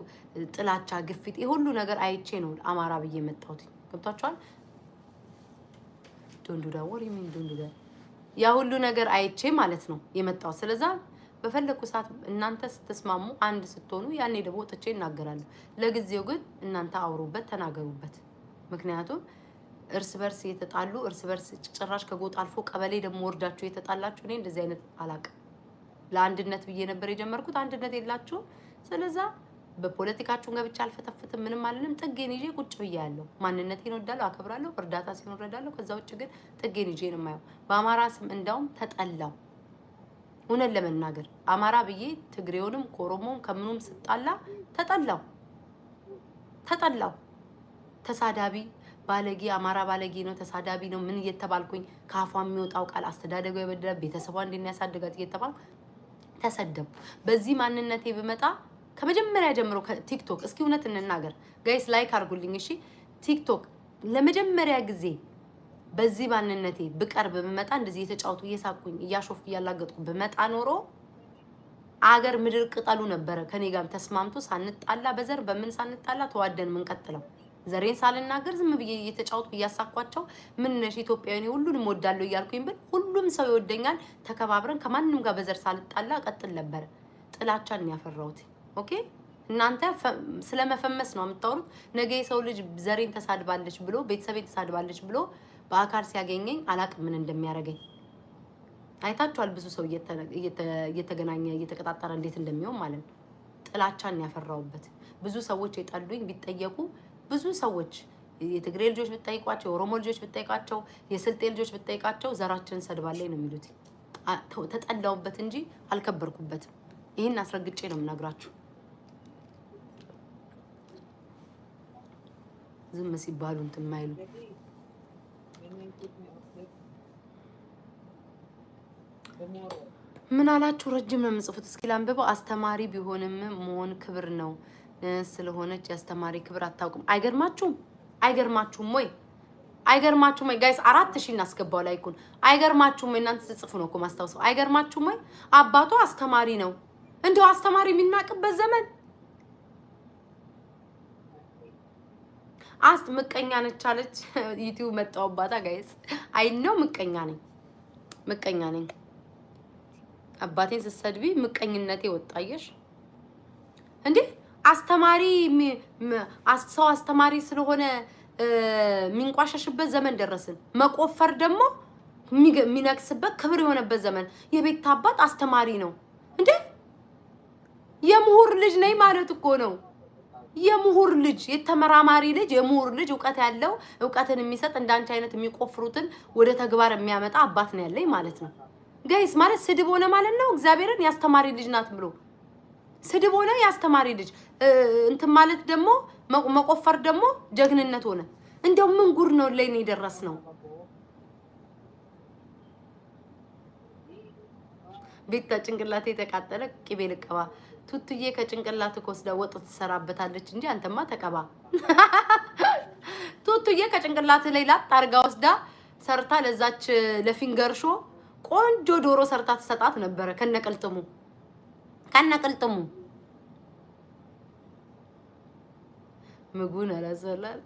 ጥላቻ፣ ግፊት የሁሉ ነገር አይቼ ነው አማራ ብዬ መጣሁት። ገብታችኋል? ዶንዱዳ ወር ይምን ዶንዱዳ ያ ሁሉ ነገር አይቼ ማለት ነው የመጣው። ስለዛ በፈለኩ ሰዓት እናንተ ስትስማሙ አንድ ስትሆኑ ያኔ ደግሞ ወጥቼ እናገራለሁ። ለጊዜው ግን እናንተ አውሩበት፣ ተናገሩበት። ምክንያቱም እርስ በርስ እየተጣሉ እርስ በርስ ጭራሽ ከጎጥ አልፎ ቀበሌ ደግሞ ወርዳችሁ የተጣላችሁ እኔ እንደዚህ አይነት አላቅም። ለአንድነት ብዬ ነበር የጀመርኩት። አንድነት የላችሁ። ስለዛ በፖለቲካችሁን ገብቻ አልፈተፍትም፣ ምንም አልልም። ጥጌን ይዤ ቁጭ ብያለሁ። ማንነቴን ወዳለሁ፣ አከብራለሁ፣ እርዳታ ሲሆን እረዳለሁ። ከዛ ውጭ ግን ጥጌን ይዤ ነው የማየው። በአማራ ስም እንዳውም ተጠላው። እውነት ለመናገር አማራ ብዬ ትግሬውንም ኮሮሞም ከምኑም ስጣላ ተጠላው። ተሳዳቢ ባለጌ አማራ ባለጌ ነው፣ ተሳዳቢ ነው ምን እየተባልኩኝ ካፏ የሚወጣው ቃል አስተዳደጉ የበደለ ቤተሰቧ እንደሚያሳድጋት እየተባልኩ ተሰደቡ። በዚህ ማንነቴ ብመጣ ከመጀመሪያ ጀምሮ ቲክቶክ እስኪ እውነት እንናገር ጋይስ፣ ላይክ አድርጉልኝ እሺ። ቲክቶክ ለመጀመሪያ ጊዜ በዚህ ማንነቴ ብቀርብ ብመጣ እንደዚህ የተጫውቱ እየሳቁኝ እያሾፍኩ እያላገጥኩ ብመጣ ኖሮ አገር ምድር ቅጠሉ ነበረ ከኔ ጋር ተስማምቶ ሳንጣላ በዘር በምን ሳንጣላ ተዋደን ምን ቀጥለው ዘሬን ሳልናገር ዝም ብዬ እየተጫውቱ እያሳኳቸው ምን ነሽ ኢትዮጵያዊ ሁሉንም ወዳለው እያልኩኝ ብል ሁሉም ሰው ይወደኛል። ተከባብረን ከማንንም ጋር በዘር ሳልጣላ ቀጥል ነበር። ጥላቻን ያፈራሁት ኦኬ። እናንተ ስለመፈመስ ነው የምታወሩት። ነገ የሰው ልጅ ዘሬን ተሳድባለች ብሎ ቤተሰቤን ተሳድባለች ብሎ በአካል ሲያገኘኝ አላቅም ምን እንደሚያደርገኝ አይታችኋል። ብዙ ሰው እየተገናኘ እየተቀጣጠረ እንዴት እንደሚሆን ማለት ነው። ጥላቻን ያፈራሁበት ብዙ ሰዎች የጠሉኝ ቢጠየቁ ብዙ ሰዎች የትግሬ ልጆች ብትጠይቋቸው፣ የኦሮሞ ልጆች ብትጠይቋቸው፣ የስልጤ ልጆች ብትጠይቋቸው ዘራችንን ሰድባለች ነው የሚሉት። ተጠላውበት እንጂ አልከበርኩበትም። ይሄን አስረግጬ ነው የምነግራችሁ። ዝም ሲባሉ እንትን ማይሉ ምን አላችሁ? ረጅም ነው የምጽፉት። እስኪ ላንብበው። አስተማሪ ቢሆንም መሆን ክብር ነው ስለሆነች ያስተማሪ ክብር አታውቅም። አይገርማችሁም ወይ? ጋይስ 4000 እናስገባው ላይኩን። አይገርማችሁም? እናንተ ጽፉ ነው እኮ ማስታውሰው። አይገርማችሁም ወይ? አባቱ አስተማሪ ነው። እንደው አስተማሪ የሚናቅበት ዘመን ምቀኛ ነች አለች። ዩቲዩብ መጣውባታ ጋይስ። አይ ነው ምቀኛ ነኝ። አባቴን ስትሰድቢ ምቀኝነቴ ወጣየሽ እንዴ? አስተማሪ ሰው አስተማሪ ስለሆነ የሚንቋሸሽበት ዘመን ደረስን። መቆፈር ደግሞ የሚነክስበት ክብር የሆነበት ዘመን። የቤት አባት አስተማሪ ነው እንዴ? የምሁር ልጅ ነኝ ማለት እኮ ነው። የምሁር ልጅ፣ የተመራማሪ ልጅ፣ የምሁር ልጅ እውቀት ያለው እውቀትን የሚሰጥ እንዳንቺ አይነት የሚቆፍሩትን ወደ ተግባር የሚያመጣ አባት ነው ያለኝ ማለት ነው። ጋይስ ማለት ስድብ ሆነ ማለት ነው። እግዚአብሔርን ያስተማሪ ልጅ ናት ብሎ ስድብ ሆነ። ያስተማሪ ልጅ እንትን ማለት ደግሞ መቆፈር ደግሞ ጀግንነት ሆነ። እንደው ምን ጉድ ነው ላይ ነው የደረስነው? ቤታ ጭንቅላቴ ተቃጠለ፣ ቅቤ ልቀባ። ቱቱዬ ከጭንቅላት ወስዳ ወጥ ትሰራበታለች እንጂ አንተማ ተቀባ። ቱቱዬ ከጭንቅላት ላይ ላጥ አርጋ ወስዳ ሰርታ ለዛች ለፊንገር ሾ ቆንጆ ዶሮ ሰርታ ተሰጣት ነበር ከነቀልጥሙ ምግቡን አላዘላል።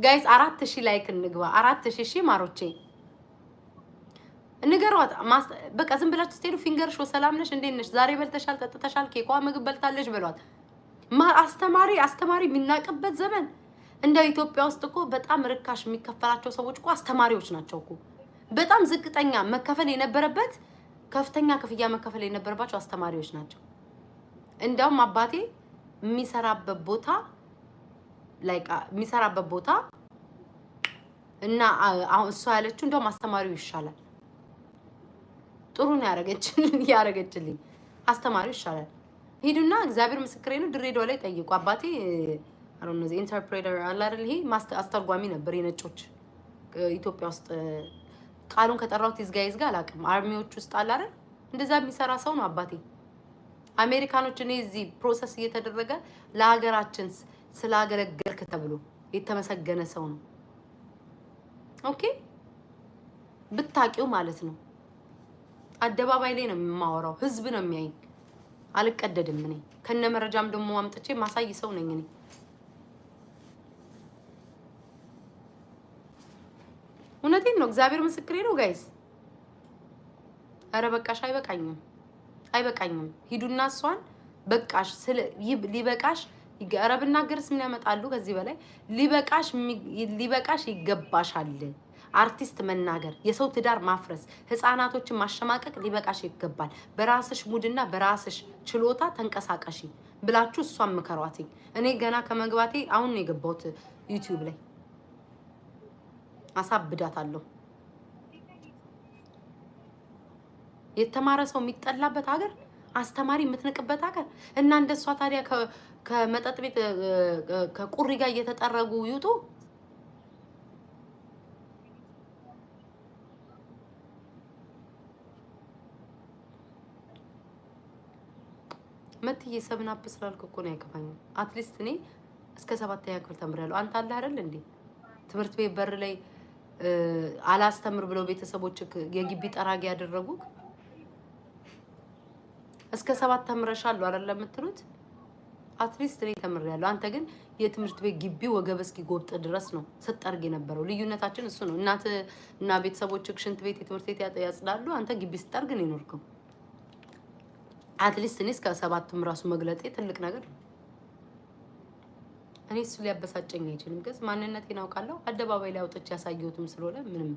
ጋይስ 4000 ላይክ እንግባ። 4000 እሺ ማሮቼ ንገሯት። በቃ ዝም ብላችሁ ስትሄዱ ፊንገር ሾ ሰላም ነሽ እንዴት ነሽ ዛሬ በልተሻል ጠጥተሻል ኬኳ ምግብ በልታለሽ በሏት። አስተማሪ የሚናቅበት ዘመን እንደ ኢትዮጵያ ውስጥ እኮ በጣም ርካሽ የሚከፈላቸው ሰዎች እኮ አስተማሪዎች ናቸው እኮ። በጣም ዝቅተኛ መከፈል የነበረበት ከፍተኛ ክፍያ መከፈል የነበረባቸው አስተማሪዎች ናቸው። እንደውም አባቴ የሚሰራበት ቦታ እና አሁን እሷ ያለችው እንደውም አስተማሪው ይሻላል። ጥሩ ነው ያረገችልኝ። አስተማሪው ይሻላል። ሂዱና እግዚአብሔር ምስክሬ ነው ድሬዳዋ ላይ ጠይቁ። አባቴ አሮን ነው ኢንተርፕሬተር አለ አይደል? ይሄ አስተርጓሚ ነበር የነጮች ኢትዮጵያ ውስጥ ቃሉን ከጠራሁት ይዝጋ አላውቅም። አርሚዎች ውስጥ አለ አይደል? እንደዛ የሚሰራ ሰው ነው አባቴ። አሜሪካኖች እኔ እዚህ ፕሮሰስ እየተደረገ ለሀገራችን ስላገለገልክ ተብሎ የተመሰገነ ሰው ነው። ኦኬ ብታቂው ማለት ነው። አደባባይ ላይ ነው የማወራው፣ ህዝብ ነው የሚያይ። አልቀደድም። እኔ ከነ መረጃም ደግሞ አምጥቼ ማሳይ ሰው ነኝ እኔ። እውነቴን ነው፣ እግዚአብሔር ምስክሬ ነው ጋይስ። አረ በቃሽ፣ አይበቃኝም። ሂዱና እሷን በቃሽ ሊበቃሽ ኧረ ብናገርስ ምን ያመጣሉ ከዚህ በላይ? ሊበቃሽ ይገባሻል። አርቲስት መናገር፣ የሰው ትዳር ማፍረስ፣ ህፃናቶችን ማሸማቀቅ ሊበቃሽ ይገባል። በራስሽ ሙድና በራስሽ ችሎታ ተንቀሳቀሺ ብላችሁ እሷን ምከሯትኝ። እኔ ገና ከመግባቴ አሁን ነው የገባሁት ዩቲዩብ ላይ። አሳብዳታለሁ። የተማረ ሰው የሚጠላበት ሀገር፣ አስተማሪ የምትንቅበት ሀገር እና እንደሷ ታዲያ ከመጠጥ ቤት ከቁሪ ጋር እየተጠረጉ ይውጡ። መትዬ ሰብን አፕ ስላልክ እኮ ነው ያከፋኝ። አትሊስት እኔ እስከ 7ኛ ክፍል ተምሬያለሁ። አንተ አለ አይደል እንዴ ትምህርት ቤት በር ላይ አላስተምር ብለው ቤተሰቦች የግቢ ጠራጊ ያደረጉክ? እስከ 7 ተምረሻል አይደል የምትሉት? አትሊስት እኔ ተምሬያለሁ። አንተ ግን የትምህርት ቤት ግቢ ወገብ እስኪ ጎብጥ ድረስ ነው ስትጠርግ የነበረው። ልዩነታችን እሱ ነው። እናት እና ቤተሰቦች ሽንት ቤት የትምህርት ቤት ያጽዳሉ፣ አንተ ግቢ ስትጠርግ ነው የኖርከው። አትሊስት እኔ እስከ 7ም ራሱ መግለጤ ትልቅ ነገር ነው። እኔ እሱ ሊያበሳጨኝ አይችልም። ግን ማንነቴን አውቃለሁ። አደባባይ ላይ አውጥቼ ያሳየሁትም ስለሆነ ምንም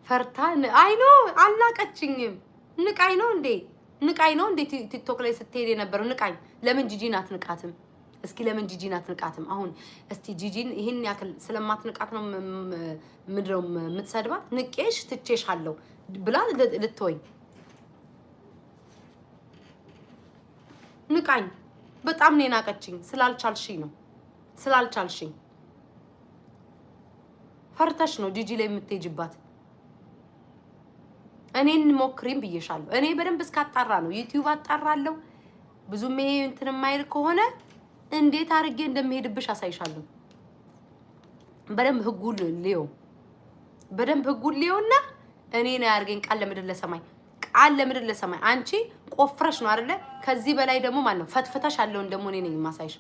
ፈርታ አይኖ አላቀችኝም። ንቃይ ነው እንዴ ቲክቶክ ላይ ስትሄድ የነበረው ንቃኝ። ለምን ጂጂን አትንቃትም? እስኪ ለምን ጂጂን አትንቃትም? አሁን እስቲ ጂጂን ይሄን ያክል ስለማትንቃት ነው ምድረው የምትሰድባት? ንቄሽ ትቼሻለሁ ብላ ልትወኝ ንቃኝ። በጣም ነው ናቀችኝ። ስላልቻልሽኝ ነው ስላልቻልሽኝ። ፈርተሽ ነው ጂጂ ላይ የምትሄጂባት። እኔን ሞክሪም ብዬሻለሁ። እኔ በደንብ እስካጣራ ነው ዩቲዩብ አጣራለሁ። ብዙም ይሄ እንትን የማይል ከሆነ እንዴት አድርጌ እንደምሄድብሽ አሳይሻለሁ። በደንብ ህጉን ሊዮና እኔ ነው ያርገኝ ቃል ለምድር ለሰማይ አንቺ ቆፍረሽ ነው አይደለ? ከዚህ በላይ ደግሞ ማለት ነው ፈትፈታሽ ያለውን ደግሞ እኔ ነኝ ማሳይሽ።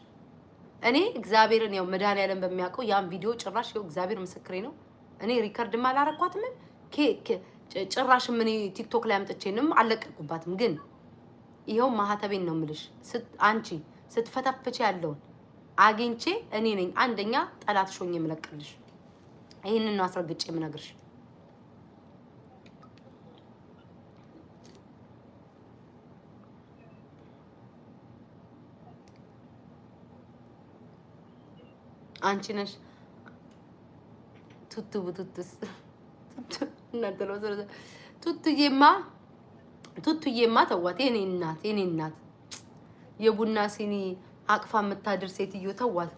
እኔ እግዚአብሔርን ያው መድኃኒዓለም በሚያውቀው ያን ቪዲዮ ጭራሽ ያው እግዚአብሔር ምስክሬ ነው እኔ ሪከርድም አላረኳትም። ጭራሽ ምን ቲክቶክ ላይ አምጥቼንም አለቀቅኩባትም። ግን ይሄው ማህተቤን ነው የምልሽ። አንቺ ስትፈተፍች ያለውን አግኝቼ እኔ ነኝ አንደኛ ጠላትሽ ሆኜ የምለቅልሽ። ይሄንን ነው አስረግጬ የምነግርሽ። አንቺ ነሽ ቱቱ ቡቱቱስ እናንተ ነው ዘረ ቱቱዬማ ተዋት። የኔ እናት የቡና ሲኒ አቅፋ የምታድር ሴትዮ ተዋት።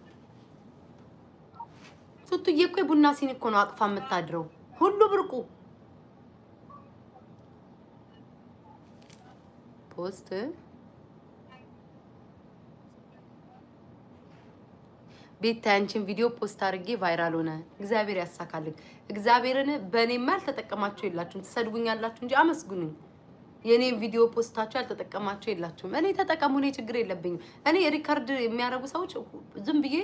ቱቱዬ እኮ የቡና ሲኒ እኮ ነው አቅፋ የምታድረው። ሁሉ ብርቁ ፖስት ቤታ አንቺን ቪዲዮ ፖስት አድርጌ ቫይራል ሆነ። እግዚአብሔር ያሳካልኝ። እግዚአብሔርን በእኔማ ያልተጠቀማችሁ የላችሁም። ትሰድቡኛላችሁ እንጂ አመስግኑኝ። የኔን ቪዲዮ ፖስታችሁ ያልተጠቀማችሁ የላችሁም። እኔ ተጠቀሙ፣ እኔ ችግር የለብኝም። እኔ ሪከርድ የሚያደርጉ ሰዎች ዝም ብዬ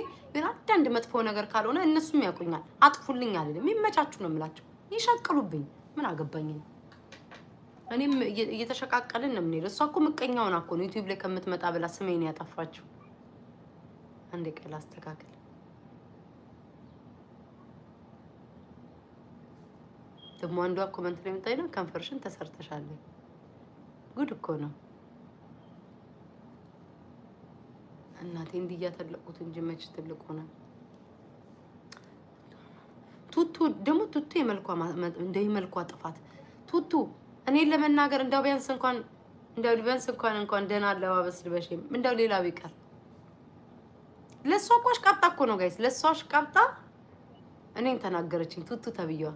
አንዳንድ መጥፎ ነገር ካልሆነ እነሱም ያውቁኛል። አጥፉልኝ አይደለም፣ ይመቻችሁ ነው የምላቸው። ይሸቅሉብኝ ምን አገባኝ። እኔም እየተሸቃቀልን ነው የምንሄደው። እሷ እኮ ምቀኛውን እኮ ነው ዩቲዩብ ላይ ከምትመጣ ብላ ስሜን ያጠፋችው። አንዴ ቀላ አስተካክል። ደግሞ አንዷ ኮመንት ላይ የምታይ ነው ከንፈርሽን ተሰርተሻል። ጉድ እኮ ነው እናቴ። እንዲያ ተለቁት እንጂ መች ትልቁ ነው። ቱቱ ደግሞ ቱቱ የመልኳ ጥፋት ቱቱ እኔን ለመናገር እንዳው ቢያንስ እንኳን ደህና አለባበስ ልበሽ እንዳው ሌላ ቢቀር ለሷ ቆሽ ቀብጣ እኮ ነው ጋይስ። ለሷ ቀብጣ እኔን ተናገረችኝ ቱቱ ተብየዋ።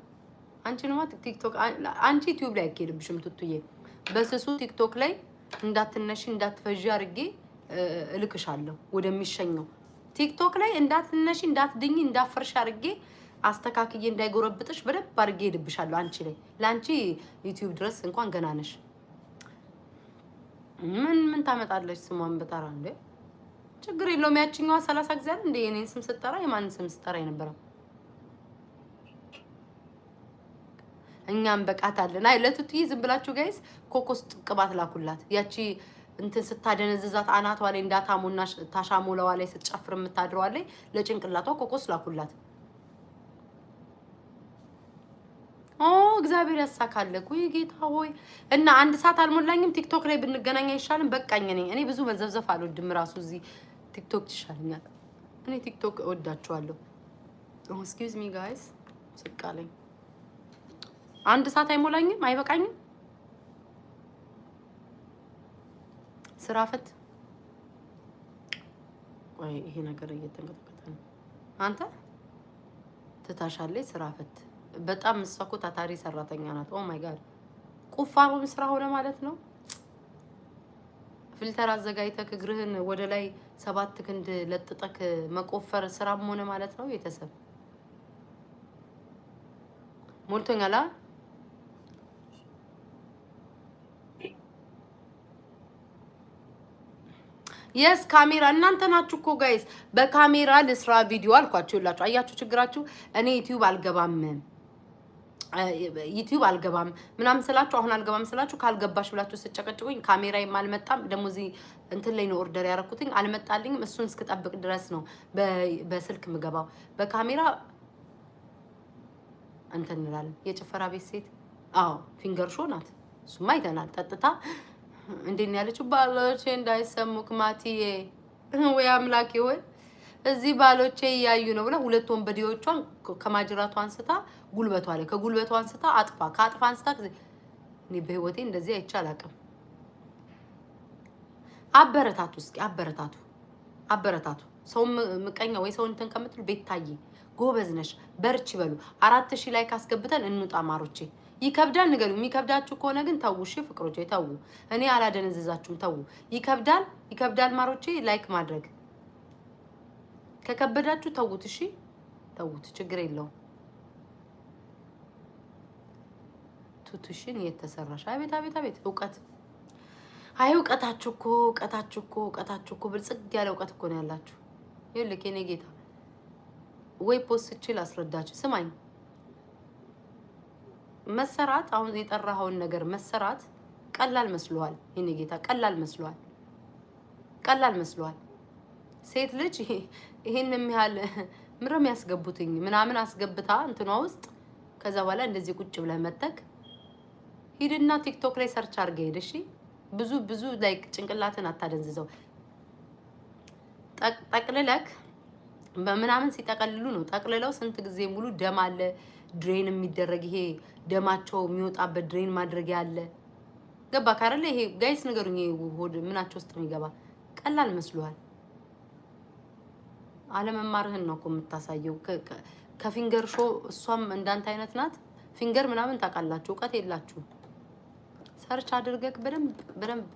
አንቺንማ ቲክቶክ አንቺ ዩቲዩብ ላይ አይኬድብሽም ቱቱዬ። በስሱ ቲክቶክ ላይ እንዳትነሺ እንዳትፈጂ አድርጌ እልክሻለሁ ወደሚሸኘው ቲክቶክ ላይ እንዳትነሺ እንዳትድኝ እንዳፈርሽ አድርጌ አስተካክዬ እንዳይጎረብጥሽ በደንብ አድርጌ ሄድብሻለሁ። አንቺ ላይ ለአንቺ ዩቲዩብ ድረስ እንኳን ገና ነሽ። ምን ታመጣለሽ? ስሟን በጠራ እንዴ ችግር የለውም። ያቺኛዋ 30 ጊዜ አይደል እንዴ የኔን ስም ስጠራ የማንን ስም ስጠራ የነበረው? እኛም በቃታለን። አይ ለቱቱዬ ዝም ብላችሁ ጋይስ ኮኮስ ቅባት ላኩላት። ያቺ እንትን ስታደነዝዛት አናቷ ላይ እንዳታሙና ታሻሙለዋ ላይ ስትጨፍር የምታድረዋ ላይ ለጭንቅላቷ ኮኮስ ላኩላት። እግዚአብሔር ያሳካልክ ወይ ጌታ ሆይ። እና 1 ሰዓት አልሞላኝም ቲክቶክ ላይ ብንገናኝ አይሻልም? በቃኝ። እኔ ብዙ መዘብዘፍ አልወድም። ራሱ እዚህ ቲክቶክ ይሻለኛል። እኔ ቲክቶክ እወዳቸዋለሁ። ኤክስኪውዝ ሚ ጋይስ ስቃለኝ። 1 ሰዓት አይሞላኝም፣ አይበቃኝም። ስራ ፈት ወይ ይሄ ነገር እየተንቀጠቀጠ ነው። አንተ ትታሻለች ስራ ፈት በጣም እሷ ታታሪ ሰራተኛ ናት። ኦ ማይ ጋድ ቁፋሮም ስራ ሆነ ማለት ነው። ፊልተር አዘጋጅተክ እግርህን ወደ ላይ 7 ክንድ ለጥጠክ መቆፈር ስራም ሆነ ማለት ነው። ቤተሰብ ሞልቶኛል። የስ ካሜራ እናንተ ናችሁ እኮ ጋይስ። በካሜራ ለስራ ቪዲዮ አልኳችሁ። ይላችሁ አያችሁ ችግራችሁ። እኔ ዩቲዩብ አልገባም ምናምን ስላችሁ አሁን አልገባም ስላችሁ ካልገባሽ ብላችሁ ስጨቀጭቁኝ ካሜራ የማልመጣም ደግሞ እዚህ እንትን ላይ ነው ኦርደር ያደረኩትኝ አልመጣልኝም። እሱን እስክጠብቅ ድረስ ነው በስልክ ምገባው። በካሜራ እንትን እንላለን። የጭፈራ ቤት ሴት ፊንገር ሾ ናት። እሱማ አይተናል። ጠጥታ እንዴት ያለችው ባሎቼ እንዳይሰሙክ ማቲዬ ወይ አምላኬ ወይ እዚህ ባሎቼ እያዩ ነው ብላ 2 ወንበዴዎቿን ከማጅራቷ አንስታ ጉልበቷ ላይ ከጉልበቷ አንስታ ከአጥፋ አንስታ እኔ በህይወቴ እንደዚህ አይቼ አላውቅም። አበረታቱ እስኪ አበረታቱ። ሰው ምቀኛ ወይ ሰው እንትን ከምትሉ ቤታዬ ጎበዝ ነሽ በርቺ በሉ። 4000 ላይ ካስገብተን እንውጣ ማሮቼ። ይከብዳል ንገሩ። የሚከብዳችሁ ከሆነ ግን ተው እሺ ፍቅሮቼ ተው። እኔ አላደነዘዛችሁም ተው። ይከብዳል ማሮቼ ላይክ ማድረግ ከከበዳችሁ ተውት። እሺ ተውት፣ ችግር የለውም። ቱቱሽን የተሰራሽ አቤት እውቀት። አይ እውቀታችሁ እኮ ብልጽግ ያለ እውቀት እኮ ነው ያላችሁ። ይኸውልህ የኔ ጌታ ወይ ፖስት አስረዳችሁ። ስማኝ መሰራት አሁን የጠራኸውን ነገር መሰራት ቀላል መስሏል። የኔ ጌታ ቀላል መስሏል። ሴት ልጅ ይሄንን ያህል ምንም ያስገቡትኝ ምናምን አስገብታ እንትኗ ውስጥ ከዛ በኋላ እንደዚህ ቁጭ ብለህ መተክ ሂድና ቲክቶክ ላይ ሰርች አድርገህ ሄድ። እሺ ብዙ ላይክ ጭንቅላትን አታደንዝዘው። ጠቅልለክ በምናምን ሲጠቀልሉ ነው። ጠቅልለው ስንት ጊዜ ሙሉ ደም አለ ድሬን የሚደረግ ይሄ ደማቸው የሚወጣበት ድሬን ማድረጊያ አለ። ገባ ካረለ ይሄ ጋይስ ንገሩኝ። ሆድ ምናቸው ውስጥ የሚገባ ቀላል መስሏል። አለመማርህን ነው እኮ የምታሳየው። ከፊንገር ሾ እሷም እንዳንተ አይነት ናት። ፊንገር ምናምን ታውቃላችሁ፣ እውቀት የላችሁ። ሰርች አድርገክ በደንብ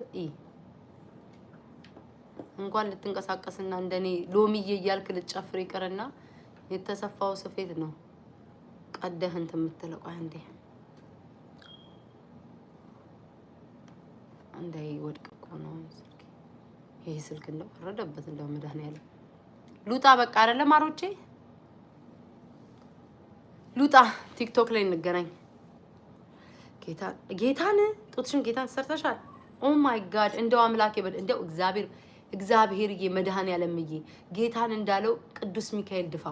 እንኳን ልትንቀሳቀስና እንደኔ ሎሚዬ እያልክ ልትጨፍር ይቀርና የተሰፋው ስፌት ነው ቀደህ እንትን የምትለው። አንዴ ወድቅ እኮ ነው ስልክ። ይሄ ስልክ እንደው ወረደበት እንደው መድኃኒዓለም። ሉጣ በቃ አይደለም ማሮቼ ሉጣ ቲክቶክ ላይ እንገናኝ። ጌታን ጡትሽን ጌታን ሰርተሻል። ኦ ማይ ጋድ እንደው አምላኬ እንደው እግዚአብሔርዬ መድኃኔዓለምዬ ጌታን እንዳለው ቅዱስ ሚካኤል ድፋ